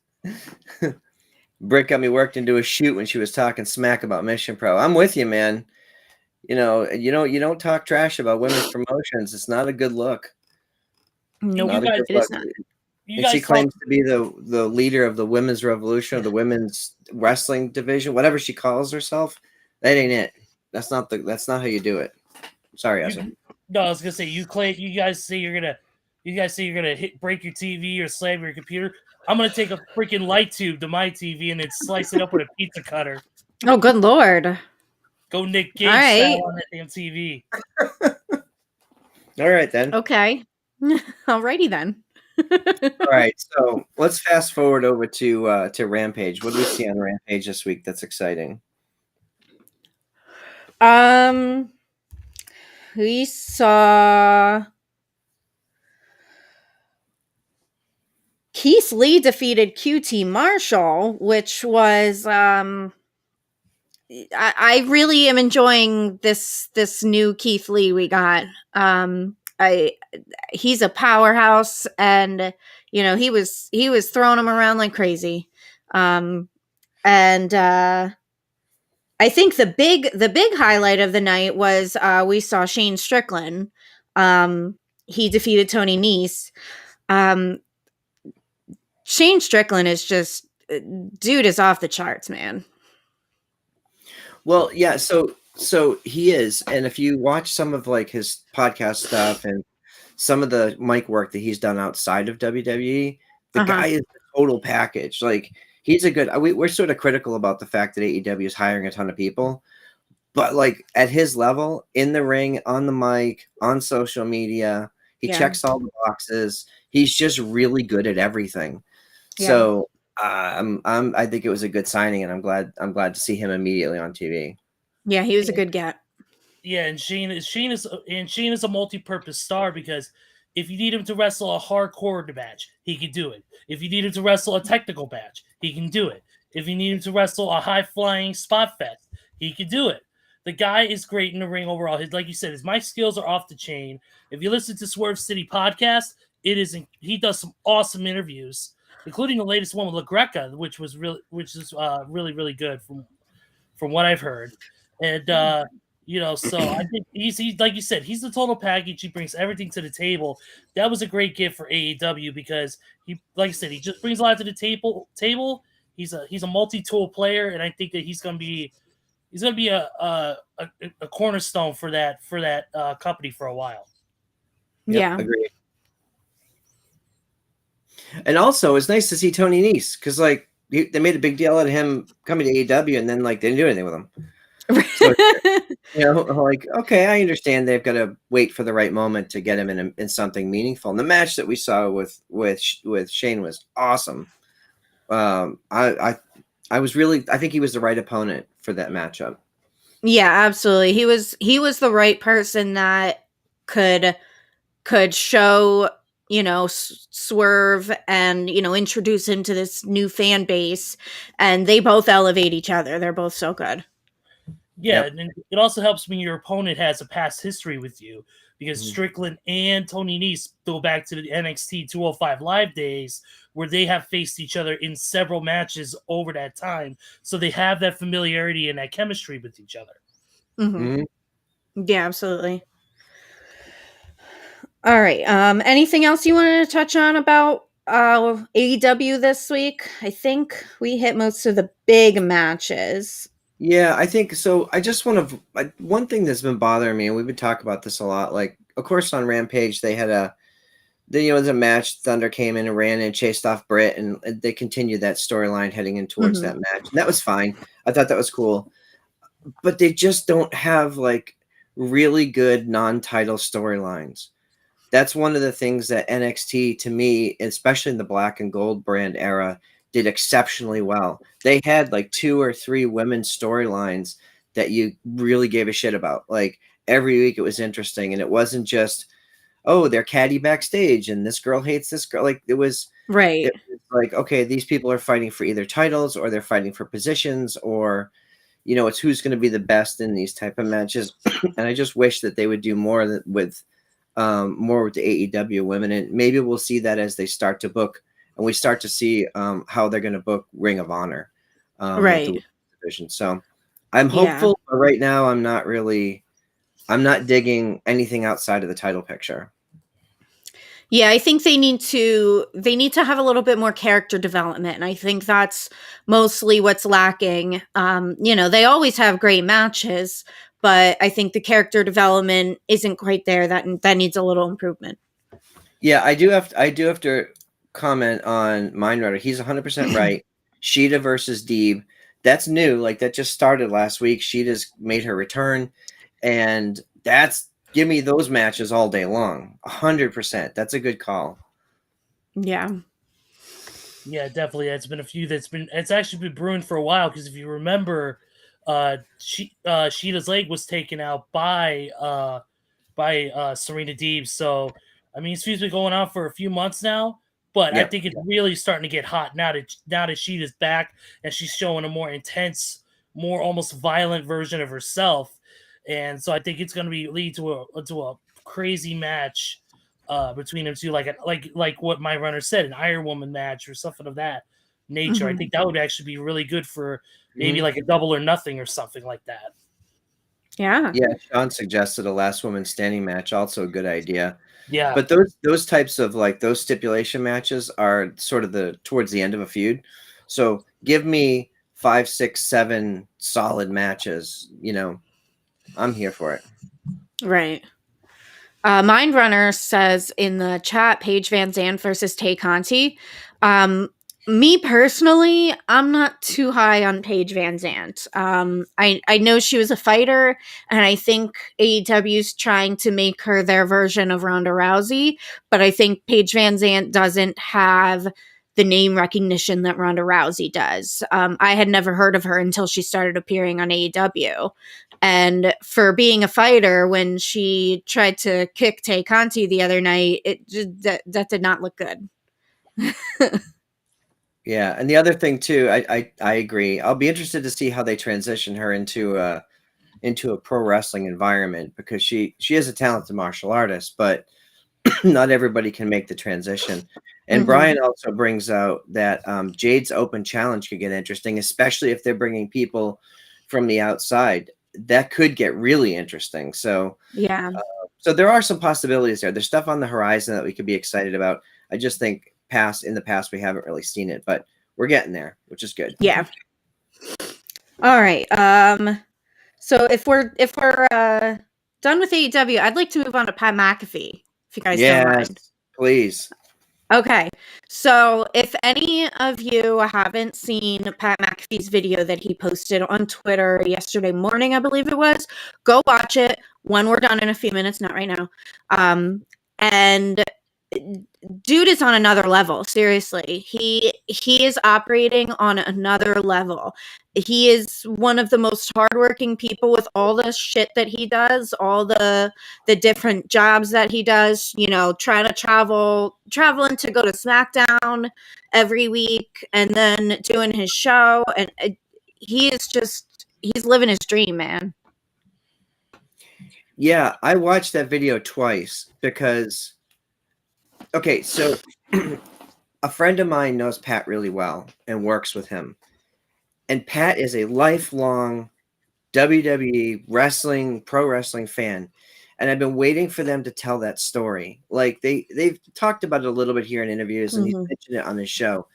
Britt got me worked into a shoot when she was talking smack about Mission Pro. I'm with you, man. You don't talk trash about women's promotions. It's not a good look. No, not it is not. And she claims to be the leader of the women's revolution, or the women's wrestling division, whatever she calls herself. That ain't it. That's not how you do it. Sorry, Ezra. No, I was gonna say you guys say you're gonna break your TV or slam your computer. I'm gonna take a freaking light tube to my TV and then slice it up with a pizza cutter. Oh, good Lord. Go Nick Gage style on that damn TV. All right, then. Okay. Alrighty, then. All right, so let's fast forward over to Rampage. What do we see on Rampage this week that's exciting? We saw Keith Lee defeated QT Marshall, which was I really am enjoying this new Keith Lee we got. He's a powerhouse, and he was throwing him around like crazy. And I think the big highlight of the night was we saw Shane Strickland. He defeated Tony Nese. Shane Strickland is just, dude is off the charts, man. Well, yeah, so he is, and if you watch some of like his podcast stuff and some of the mic work that he's done outside of WWE, the guy is a total package. Like, he's a good. We're sort of critical about the fact that AEW is hiring a ton of people, but like at his level, in the ring, on the mic, on social media, he checks all the boxes. He's just really good at everything. Yeah. So I think it was a good signing, and I'm glad to see him immediately on TV. Yeah, he was a good get. Yeah, and Shane is a multi-purpose star, because if you need him to wrestle a hardcore match, he can do it. If you need him to wrestle a technical match, he can do it. If you need him to wrestle a high-flying spot fest, he can do it. The guy is great in the ring overall. Like you said, his mic skills are off the chain. If you listen to Swerve City podcast, he does some awesome interviews, including the latest one with LaGreca, which is really, really good from what I've heard. And so I think he's like you said, he's the total package. He brings everything to the table. That was a great gift for AEW, because he, like I said, he just brings a lot to the table. He's a multi-tool player, and I think that he's gonna be a cornerstone for that company for a while. Yeah, agreed. And also, it's nice to see Tony Nese, because like they made a big deal out of him coming to AEW, and then like they didn't do anything with him. So, like, okay, I understand they've got to wait for the right moment to get him in something meaningful. And the match that we saw with Shane was awesome. I think he was the right opponent for that matchup. Yeah, absolutely. He was the right person that could show, Swerve and, introduce him to this new fan base, and they both elevate each other. They're both so good. Yeah, yep. And it also helps when your opponent has a past history with you, because Strickland and Tony Nese go back to the NXT 205 Live days, where they have faced each other in several matches over that time. So they have that familiarity and that chemistry with each other. Mm-hmm. Yeah, absolutely. All right. Anything else you wanted to touch on about AEW this week? I think we hit most of the big matches. Yeah, I think so. I just want to, one thing that's been bothering me, and we've been talking about this a lot, like, of course, on Rampage, they had there's a match. Thunder came in and ran and chased off Britt, and they continued that storyline heading in towards that match. And that was fine. I thought that was cool. But they just don't have like really good non-title storylines. That's one of the things that NXT, to me, especially in the black and gold brand era, did exceptionally well. They had like 2 or 3 women's storylines that you really gave a shit about. Like every week it was interesting, and it wasn't just oh, they're catty backstage and this girl hates this girl. Like it was like, okay, these people are fighting for either titles or they're fighting for positions, or it's who's going to be the best in these type of matches. And I just wish that they would do more with the AEW women, and maybe we'll see that as they start to book and we start to see how they're going to book Ring of Honor with the division. So I'm hopeful, but right now I'm not digging anything outside of the title picture. Yeah, I think they need to have a little bit more character development, and I think that's mostly what's lacking. They always have great matches, but I think the character development isn't quite there. That needs a little improvement. Yeah, I do have to comment on Mindrunner. He's 100% right. Sheeta versus Deeb. That's new. Like that just started last week. Sheeta's made her return, and give me those matches all day long. 100%. That's a good call. Yeah. Yeah, definitely. It's been a few it's actually been brewing for a while, because if you remember, Sheeta's leg was taken out by Serena Deeb. So I mean, it's been going on for a few months now, but I think it's really starting to get hot now that Sheeta's back and she's showing a more intense, more almost violent version of herself. And so I think it's going to lead to a crazy match between them two, like what my runner said, an Iron Woman match or something of that nature. I think that would actually be really good for maybe like a Double or Nothing or something like that. Yeah. Yeah, Sean suggested a last woman standing match, also a good idea. Yeah. But those types of those stipulation matches are sort of towards the end of a feud. So give me 5, 6, 7 solid matches, I'm here for it. Right. Mindrunner says in the chat, Paige Van Zandt versus Tay Conti. Me personally, I'm not too high on Paige Van Zandt. I know she was a fighter, and I think AEW's trying to make her their version of Ronda Rousey, but I think Paige Van Zandt doesn't have the name recognition that Ronda Rousey does. I had never heard of her until she started appearing on AEW. And for being a fighter, when she tried to kick Tay Conti the other night, that did not look good. Yeah, and the other thing too, I agree. I'll be interested to see how they transition her into a pro wrestling environment, because she is a talented martial artist, but not everybody can make the transition. And Brian also brings out that Jade's Open Challenge could get interesting, especially if they're bringing people from the outside. That could get really interesting. So yeah. So there are some possibilities there. There's stuff on the horizon that we could be excited about. I just think in the past we haven't really seen it, but we're getting there, which is good. Yeah. All right. So if we're done with AEW, I'd like to move on to Pat McAfee, if you guys don't mind. Please. Okay, so if any of you haven't seen Pat McAfee's video that he posted on Twitter yesterday morning, I believe it was, go watch it when we're done in a few minutes, not right now. And dude is on another level. Seriously, he is operating on another level. He is one of the most hardworking people with all the shit that he does, all the different jobs that he does, trying to traveling to go to SmackDown every week and then doing his show. And he's living his dream, man. Yeah, I watched that video twice because, okay, so a friend of mine knows Pat really well and works with him. And Pat is a lifelong WWE wrestling, pro wrestling fan. And I've been waiting for them to tell that story. Like they've talked about it a little bit here in interviews, and he's mentioned it on his show.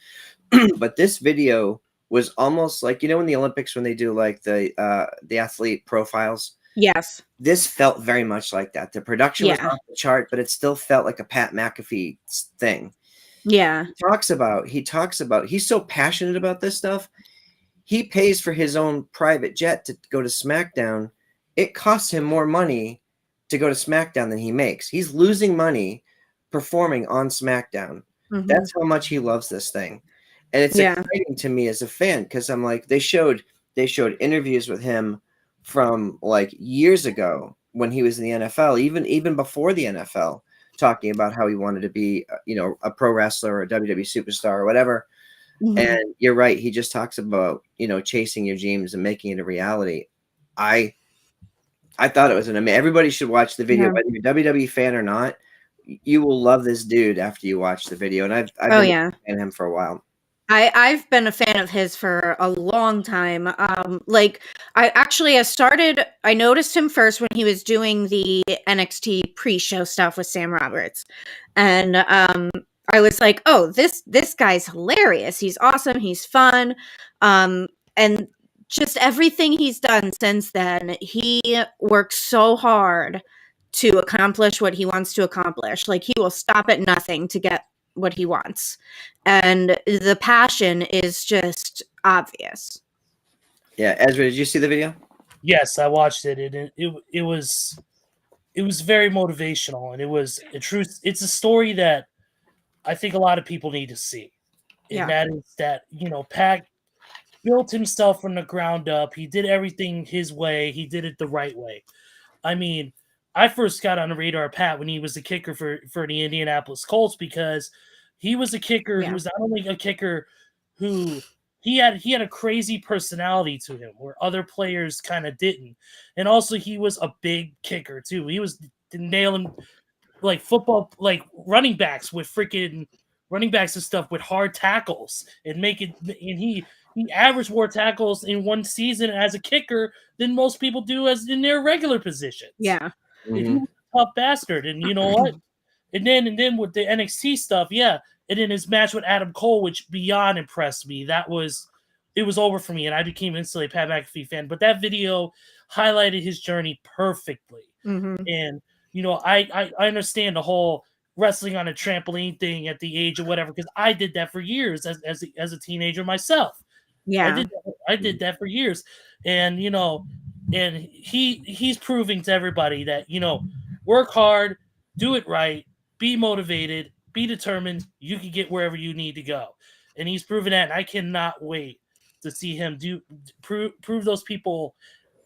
But this video was almost like, in the Olympics when they do like the athlete profiles. Yes. This felt very much like that. The production was off the chart, but it still felt like a Pat McAfee thing. Yeah. He talks about he's so passionate about this stuff. He pays for his own private jet to go to SmackDown. It costs him more money to go to SmackDown than he makes. He's losing money performing on SmackDown. That's how much he loves this thing. And it's exciting to me as a fan, because I'm like, they showed interviews with him from like years ago when he was in the NFL, even before the NFL, talking about how he wanted to be, a pro wrestler or a WWE superstar or whatever. Mhm. And you're right. He just talks about, chasing your dreams and making it a reality. I thought it was everybody should watch the video, Yeah. whether you're a WWE fan or not. You will love this dude after you watch the video. And I've been a fan of him for a while. I've been a fan of his for a long time. I noticed him first when he was doing the NXT pre-show stuff with Sam Roberts. And I was like, oh, this guy's hilarious. He's awesome. He's fun. And just everything he's done since then, he works so hard to accomplish what he wants to accomplish. Like, he will stop at nothing to get what he wants. And the passion is just obvious. Yeah. Ezra, did you see the video? Yes, I watched it. It was very motivational, and it's a story that I think a lot of people need to see. And that is that, Pat built himself from the ground up. He did everything his way. He did it the right way. I mean, I first got on the radar of Pat when he was the kicker for the Indianapolis Colts, because he was a kicker who was not only a kicker who he had a crazy personality to him where other players kind of didn't. And also he was a big kicker too. He was nailing like football, like running backs and stuff with hard tackles and he averaged more tackles in one season as a kicker than most people do as in their regular positions. Yeah. He was a tough bastard. And you know what? And then with the NXT stuff, and then his match with Adam Cole, which beyond impressed me. It was over for me, and I became instantly a Pat McAfee fan. But that video highlighted his journey perfectly. Mm-hmm. And I understand the whole wrestling on a trampoline thing at the age of whatever, because I did that for years as a teenager myself. Yeah, I did that for years, and and he's proving to everybody that work hard, do it right, be motivated, be determined. You can get wherever you need to go, and he's proven that. And I cannot wait to see him prove those people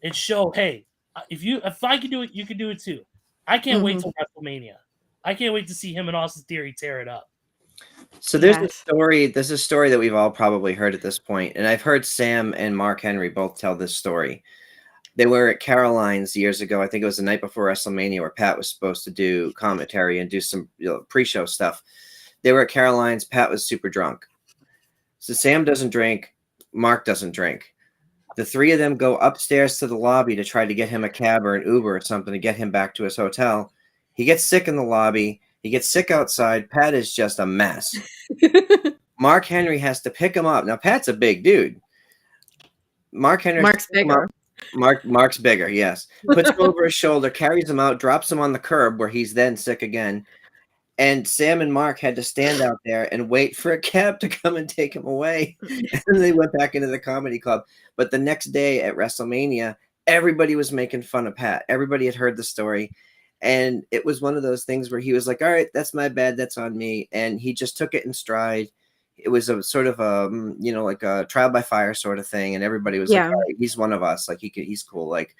and show, hey, if I can do it, you can do it too. I can't wait till WrestleMania. I can't wait to see him and Austin Theory tear it up. So there's a story that we've all probably heard at this point, and I've heard Sam and Mark Henry both tell this story. They were at Caroline's years ago. I think it was the night before WrestleMania, where Pat was supposed to do commentary and do some pre-show stuff. They were at Caroline's. Pat was super drunk. So Sam doesn't drink. Mark doesn't drink. The three of them go upstairs to the lobby to try to get him a cab or an Uber or something to get him back to his hotel. He gets sick in the lobby. He gets sick outside. Pat is just a mess. Mark Henry has to pick him up. Now, Pat's a big dude. Mark's bigger. Mark's bigger, yes. Puts him over his shoulder, carries him out, drops him on the curb where he's then sick again. And Sam and Mark had to stand out there and wait for a cab to come and take him away. And they went back into the comedy club. But the next day at WrestleMania, everybody was making fun of Pat. Everybody had heard the story. And it was one of those things where he was like, all right, that's my bad. That's on me. And he just took it in stride. It was a sort of a, like a trial by fire sort of thing. And everybody was like, all right, he's one of us. Like he's cool. Like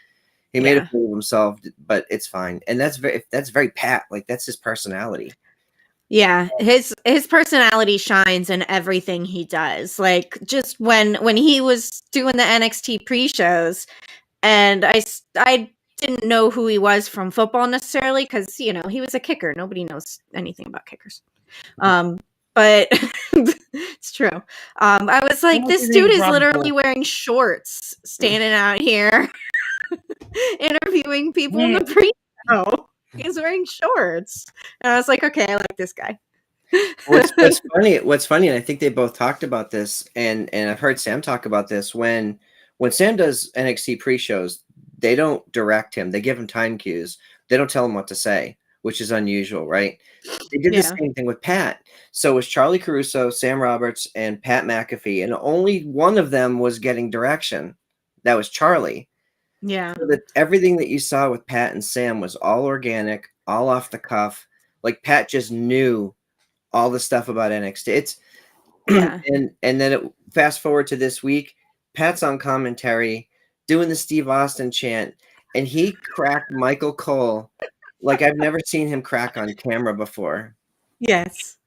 he made a fool of himself, but it's fine. And that's very Pat. Like that's his personality. Yeah, his personality shines in everything he does. Like just when he was doing the NXT pre-shows, and I didn't know who he was from football necessarily, because he was a kicker. Nobody knows anything about kickers. But it's true. I was like, this dude is literally wearing shorts, standing out here, interviewing people in the pre-show. He's wearing shorts, and I was like, okay, I like this guy. What's funny, and I think they both talked about this, and I've heard Sam talk about this. When Sam does NXT pre-shows, they don't direct him. They give him time cues. They don't tell him what to say, which is unusual, right? They did the same thing with Pat. So it was Charlie Caruso, Sam Roberts, and Pat McAfee, and only one of them was getting direction. That was Charlie. Yeah. So that everything that you saw with Pat and Sam was all organic, all off the cuff. Like Pat just knew all the stuff about NXT. It's and then fast forward to this week, Pat's on commentary doing the Steve Austin chant, and he cracked Michael Cole Like I've never seen him crack on camera before. Yes.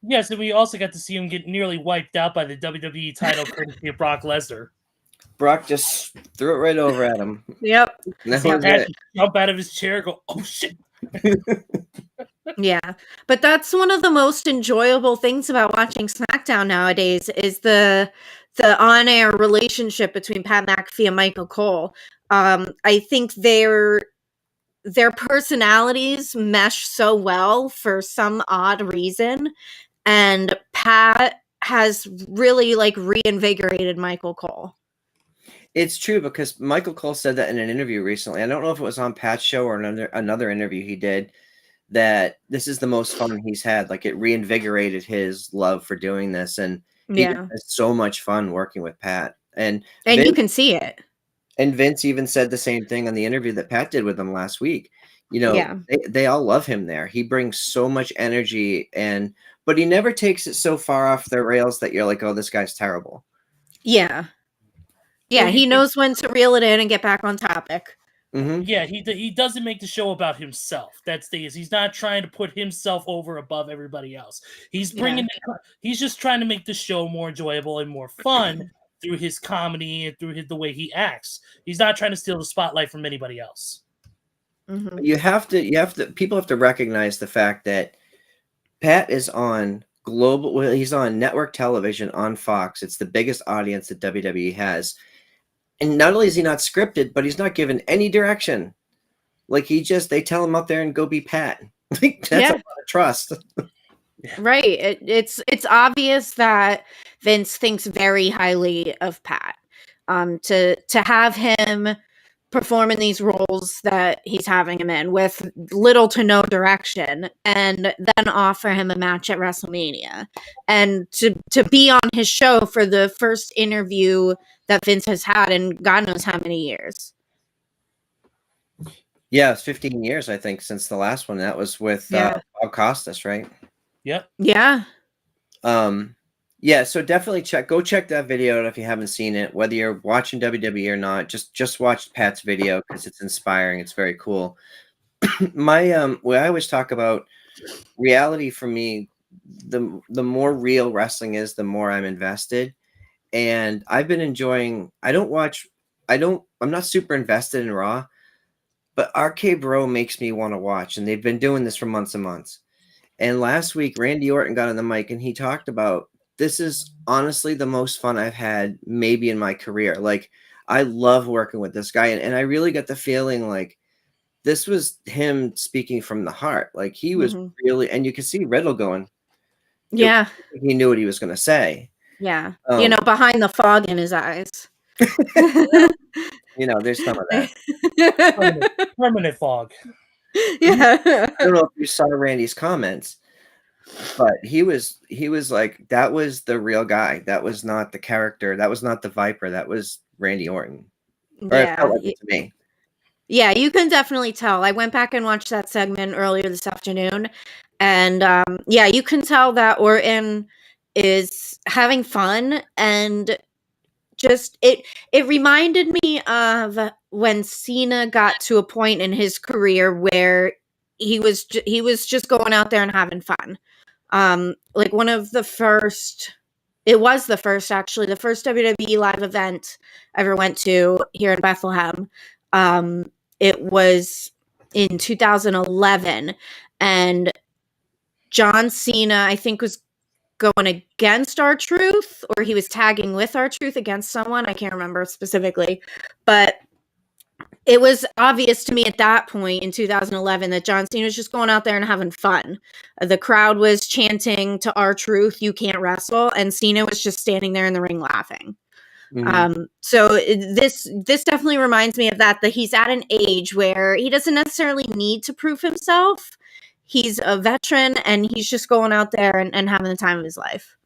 Yes, and we also got to see him get nearly wiped out by the WWE title courtesy of Brock Lesnar. Brock just threw it right over at him. Yep. That See was Pat it. jump out of his chair, go, oh shit. Yeah. But that's one of the most enjoyable things about watching SmackDown nowadays is the on-air relationship between Pat McAfee and Michael Cole. I think their personalities mesh so well for some odd reason, and Pat has really like reinvigorated Michael Cole. It's true because Michael Cole said that in an interview recently. I don't know if it was on Pat's show or another interview he did, that this is the most fun he's had. Like it reinvigorated his love for doing this, and he has so much fun working with Pat. And you can see it. And Vince even said the same thing on the interview that Pat did with him last week. You know, they all love him there. He brings so much energy, but he never takes it so far off the rails that you're like, oh, this guy's terrible. Yeah. Yeah, he knows when to reel it in and get back on topic. Mm-hmm. Yeah, he doesn't make the show about himself. That's he's not trying to put himself over above everybody else. He's he's just trying to make the show more enjoyable and more fun through his comedy and through the way he acts. He's not trying to steal the spotlight from anybody else. Mm-hmm. People have to recognize the fact that Pat is on he's on network television on Fox. It's the biggest audience that WWE has. And not only is he not scripted, but he's not given any direction. Like they tell him out there and go be Pat. Like that's a lot of trust. Right. It's obvious that Vince thinks very highly of Pat. To have him perform in these roles that he's having him in with little to no direction, and then offer him a match at WrestleMania, and to be on his show for the first interview that Vince has had in God knows how many years. Yeah, it's 15 years, I think, since the last one. That was with Bob Costas, right? Yep. Yeah. Yeah, so definitely go check that video out if you haven't seen it. Whether you're watching WWE or not, just watch Pat's video because it's inspiring. It's very cool. I always talk about reality for me, the more real wrestling is, the more I'm invested. And I've been enjoying, I'm not super invested in Raw, but RKBro makes me want to watch. And they've been doing this for months and months. And last week, Randy Orton got on the mic and he talked about, this is honestly the most fun I've had maybe in my career. Like, I love working with this guy. And I really got the feeling like this was him speaking from the heart. Like he was really, and you could see Riddle going, yeah, he knew what he was going to say. Yeah. Behind the fog in his eyes. There's some of that. Permanent fog. Yeah. I don't know if you saw Randy's comments, but he was like, that was the real guy. That was not the character. That was not the Viper. That was Randy Orton. Or it felt like it to me. Yeah, you can definitely tell. I went back and watched that segment earlier this afternoon. And you can tell that Orton is having fun, and just it reminded me of when Cena got to a point in his career where he was just going out there and having fun. Like one of the first, it was the first actually, the first WWE live event I ever went to here in Bethlehem. It was in 2011, and John Cena, I think, was going against R-Truth, or he was tagging with R-Truth against someone. I can't remember specifically, but it was obvious to me at that point in 2011 that John Cena was just going out there and having fun. The crowd was chanting to R-Truth, "You can't wrestle," and Cena was just standing there in the ring laughing. So this definitely reminds me of that he's at an age where he doesn't necessarily need to prove himself. He's a veteran, and he's just going out there and having the time of his life.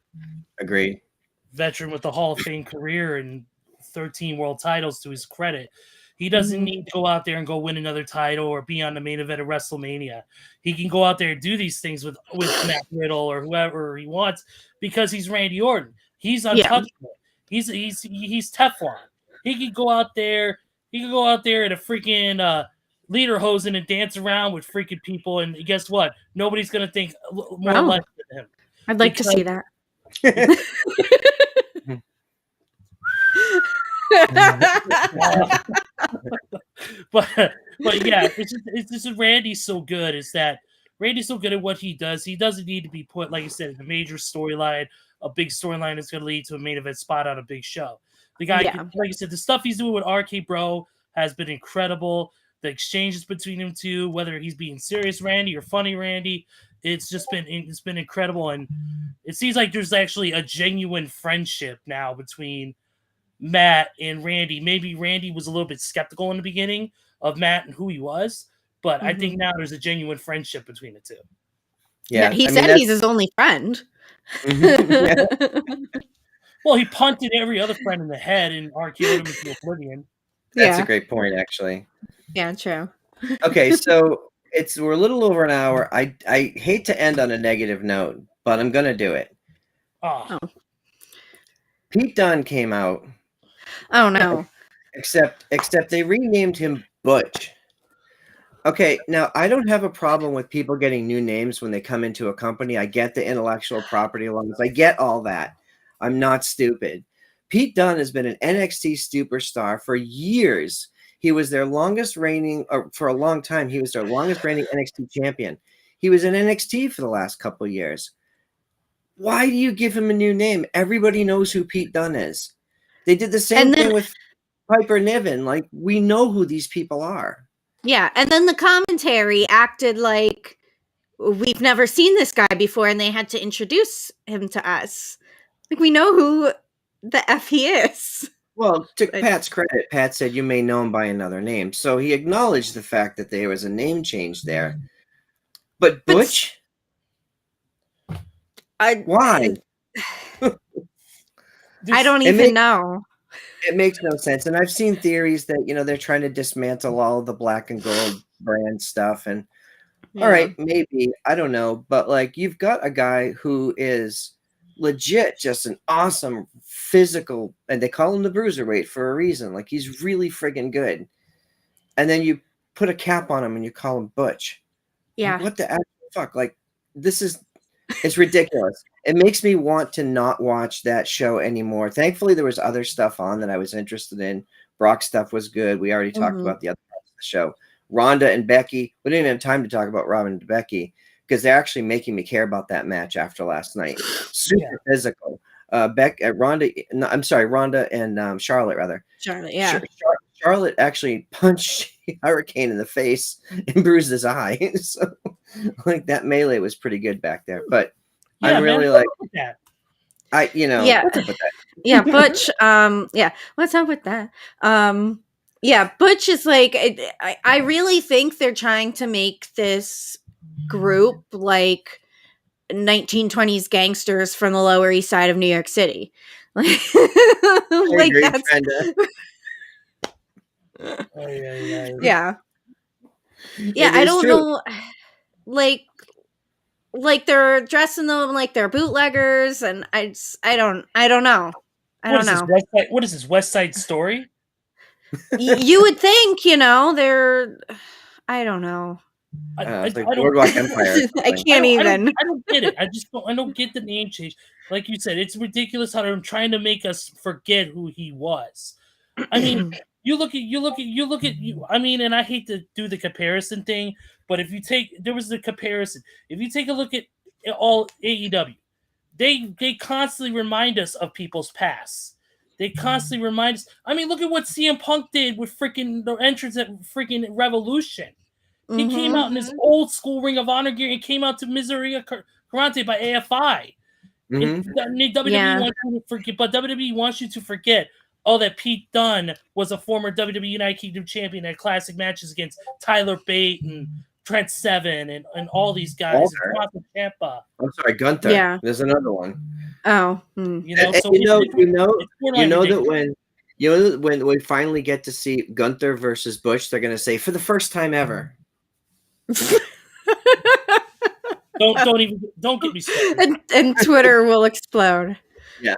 Agreed. Veteran with a Hall of Fame career and 13 world titles to his credit. He doesn't need to go out there and go win another title or be on the main event of WrestleMania. He can go out there and do these things with Matt Riddle or whoever he wants because he's Randy Orton. He's untouchable. He's Teflon. He could go out there. He could go out there in a freaking Lederhosen and dance around with freaking people, and guess what? Nobody's gonna think more or less than him. I'd like to see that. but yeah, it's just Randy's so good. Is that Randy's so good at what he does? He doesn't need to be put, like I said, in a major storyline. A big storyline is going to lead to a main event spot on a big show. The guy, like I said, the stuff he's doing with RKBro has been incredible. The exchanges between them two, whether he's being serious Randy or funny Randy, it's been incredible. And it seems like there's actually a genuine friendship now between Matt and Randy. Maybe Randy was a little bit skeptical in the beginning of Matt and who he was, but I think now there's a genuine friendship between the two. Yeah, he said he's his only friend. Well, he punted every other friend in the head and RKO'd him into oblivion. That's a great point, actually. Yeah, true. Okay, so we're a little over an hour. I hate to end on a negative note, but I'm gonna do it. Oh. Pete Dunne came out. Oh no. Except they renamed him Butch. Okay, now I don't have a problem with people getting new names when they come into a company. I get the intellectual property laws. I get all that. I'm not stupid. Pete Dunne has been an NXT superstar for years. He was their longest reigning, for a long time, he was their longest reigning NXT champion. He was in NXT for the last couple of years. Why do you give him a new name? Everybody knows who Pete Dunne is. They did the same thing with Piper Niven. Like, we know who these people are. Yeah, and then the commentary acted like we've never seen this guy before, and they had to introduce him to us. Like, we know who the F he is. Well, to Pat's credit, Pat said you may know him by another name. So he acknowledged the fact that there was a name change there. But Butch? Why? I don't even know. It makes no sense. And I've seen theories that, they're trying to dismantle all the black and gold brand stuff. And all right, maybe, I don't know. But like, you've got a guy who is legit just an awesome physical, and they call him the bruiserweight for a reason. Like, he's really friggin' good. And then you put a cap on him and you call him Butch. Yeah. Like, what the actual fuck? Like, it's ridiculous. It makes me want to not watch that show anymore. Thankfully, there was other stuff on that I was interested in. Brock's stuff was good. We already talked about the other parts of the show. Ronda and Becky. We didn't have time to talk about Robin and Becky because they're actually making me care about that match after last night. Super physical. Ronda and Charlotte, rather. Charlotte, yeah. Charlotte actually punched Hurricane in the face and bruised his eye. So, like, that melee was pretty good back there. But I'm really like that. What's up with that? Yeah, Butch. What's up with that? Butch is like, I really think they're trying to make this group like 1920s gangsters from the Lower East Side of New York City. Like that's yeah. I don't know, like they're dressing them like they're bootleggers, and I don't know. What is this, West Side Story? You would think, they're, I don't know. It's like Boardwalk Empire. I can't even. I don't get it. I don't get the name change. Like you said, it's ridiculous how they're trying to make us forget who he was. I mean, you look at. I mean, and I hate to do the comparison thing, but if you take a look at all AEW, they constantly remind us of people's past. They constantly remind us. I mean, look at what CM Punk did with freaking the entrance at freaking Revolution. He came out in his old school Ring of Honor gear and came out to Miseria Karate by AFI. WWE wants you to forget, but WWE wants you to forget, that Pete Dunne was a former WWE United Kingdom champion at classic matches against Tyler Bate and Trent Seven and all these guys. Ciampa. I'm sorry, Gunther. Yeah. There's another one. Oh. That when we finally get to see Gunther versus Butch, they're going to say, for the first time ever. Don't get me started. And Twitter will explode. Yeah.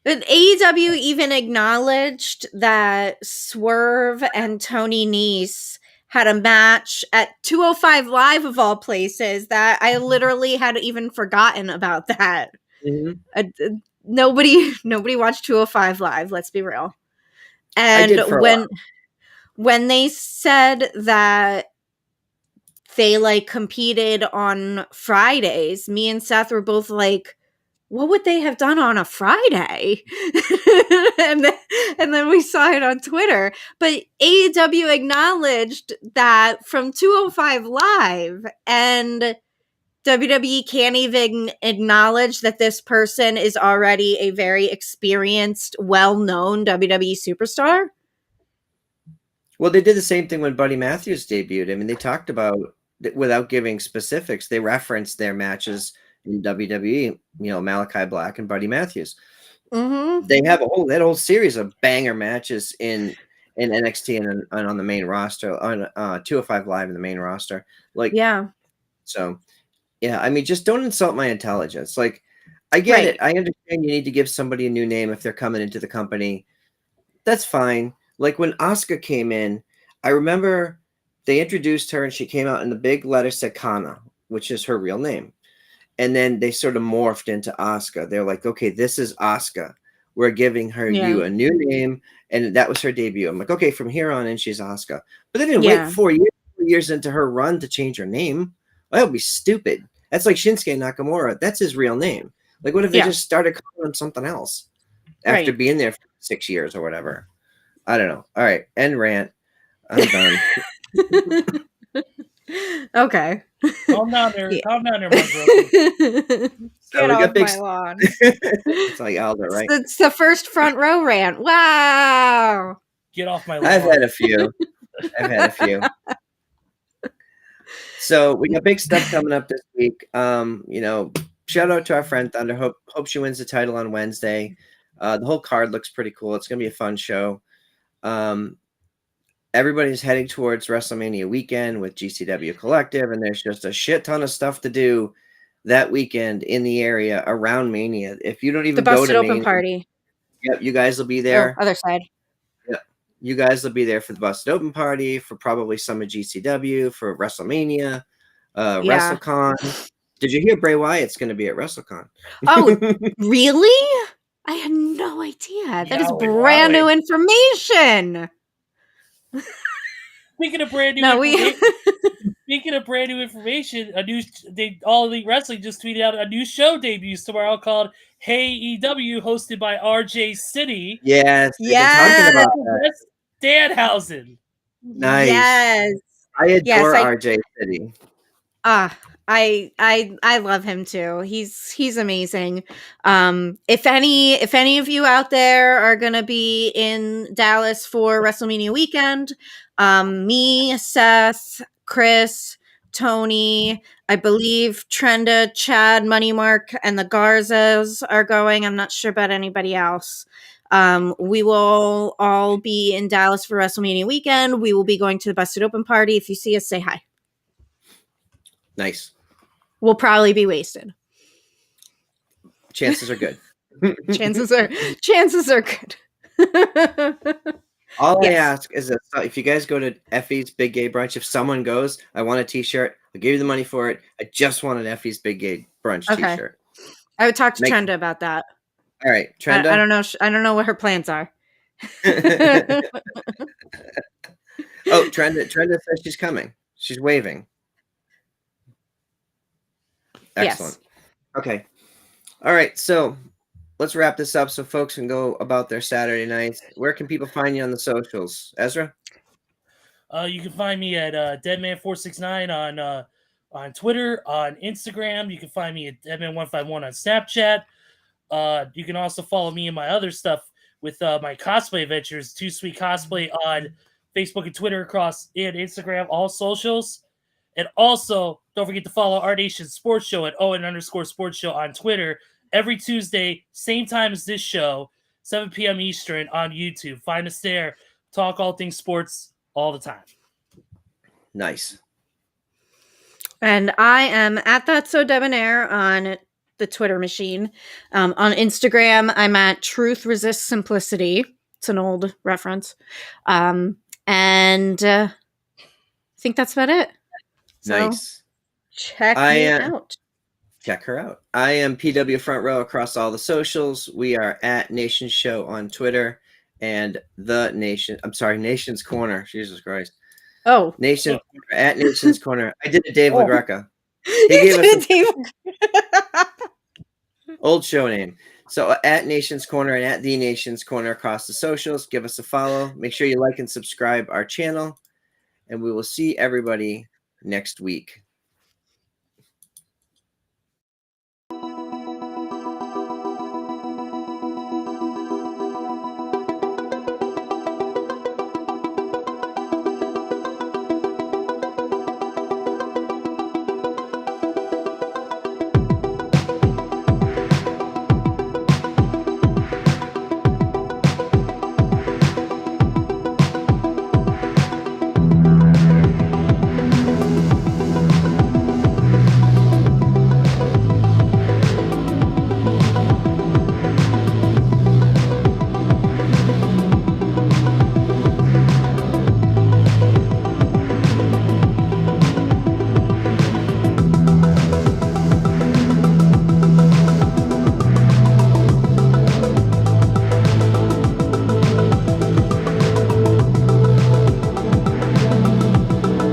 And AEW even acknowledged that Swerve and Tony Nese had a match at 205 Live of all places that I literally had even forgotten about that. Nobody watched 205 Live, let's be real. And when they said that they like competed on Fridays, me and Seth were both like, what would they have done on a Friday? and then we saw it on Twitter. But AEW acknowledged that from 205 Live, and WWE can't even acknowledge that this person is already a very experienced, well-known WWE superstar. Well, they did the same thing when Buddy Matthews debuted. I mean, they talked about, without giving specifics, they referenced their matches in WWE, Malachi Black and Buddy Matthews. They have that whole series of banger matches in NXT and on the main roster, on 205 Live in the main roster. So, yeah, I mean, just don't insult my intelligence. Like, I get it. I understand you need to give somebody a new name if they're coming into the company. That's fine. Like when Asuka came in, I remember they introduced her and she came out in the big letter said Kana, which is her real name. And then they sort of morphed into Asuka. They're like, okay, this is Asuka. We're giving her you a new name. And that was her debut. I'm like, okay, from here on in, she's Asuka. But they didn't wait 4 years into her run to change her name. Well, that would be stupid. That's like Shinsuke Nakamura. That's his real name. Like, what if they just started calling him something else after being there for 6 years or whatever? I don't know. All right. End rant. I'm done. Okay. Calm down there. Calm down there, my brother. Get off my lawn. It's like Aldo, right? It's the first front row rant. Wow. Get off my lawn. I've had a few. So we got big stuff coming up this week. Shout out to our friend Thunder. Hope she wins the title on Wednesday. The whole card looks pretty cool. It's gonna be a fun show. Everybody's heading towards WrestleMania weekend with GCW Collective, and there's just a shit ton of stuff to do that weekend in the area around Mania. If you don't even go to Busted Open Mania, Party. Yep, you guys will be there. Other side. Yep, you guys will be there for the Busted Open Party, for probably some of GCW, for WrestleMania, WrestleCon. Did you hear Bray Wyatt's going to be at WrestleCon? Oh, really? I had no idea. That is brand new information. Speaking of brand new information, All Elite Wrestling just tweeted out a new show debuts tomorrow called Hey EW, hosted by RJ City. Yes, talking about that. Debhausen. Nice. Yes. I adore RJ City. I love him too. He's amazing. If any of you out there are gonna be in Dallas for WrestleMania weekend, me, Seth, Chris, Tony, I believe Trenda, Chad, Money Mark, and the Garzas are going. I'm not sure about anybody else. We will all be in Dallas for WrestleMania weekend. We will be going to the Busted Open Party. If you see us, say hi. Nice. We'll probably be wasted. Chances are good. chances are good. All I ask is that if you guys go to Effie's Big Gay Brunch, if someone goes, I want a t-shirt, I'll give you the money for it. I just want an Effie's Big Gay Brunch t-shirt. I would talk to Trenda about that. All right, Trenda. I don't know. I don't know what her plans are. Trenda says she's coming. She's waving. Excellent. Yes. Okay. All right. So let's wrap this up so folks can go about their Saturday nights. Where can people find you on the socials? Ezra? You can find me at Deadman469 on Twitter, on Instagram. You can find me at Deadman151 on Snapchat. You can also follow me and my other stuff with my cosplay adventures, Too Sweet Cosplay on Facebook and Twitter and Instagram, all socials. And also, don't forget to follow Our Nation Sports Show at Owen_Sports Show on Twitter every Tuesday, same time as this show, 7 p.m. Eastern on YouTube. Find us there. Talk all things sports all the time. Nice. And I am at That's So Debonair on the Twitter machine. On Instagram, I'm at Truth Resists Simplicity. It's an old reference. And think that's about it. So Nice. check me out. Check her out. I am PW Front Row across all the socials. We are at Nation Show on Twitter and Nation's Corner. Jesus Christ. Oh, at Nation's Corner. I did a Dave LaGreca. He you gave us did old show name. So at Nation's Corner and at the Nation's Corner across the socials. Give us a follow. Make sure you like and subscribe our channel. And we will see everybody next week.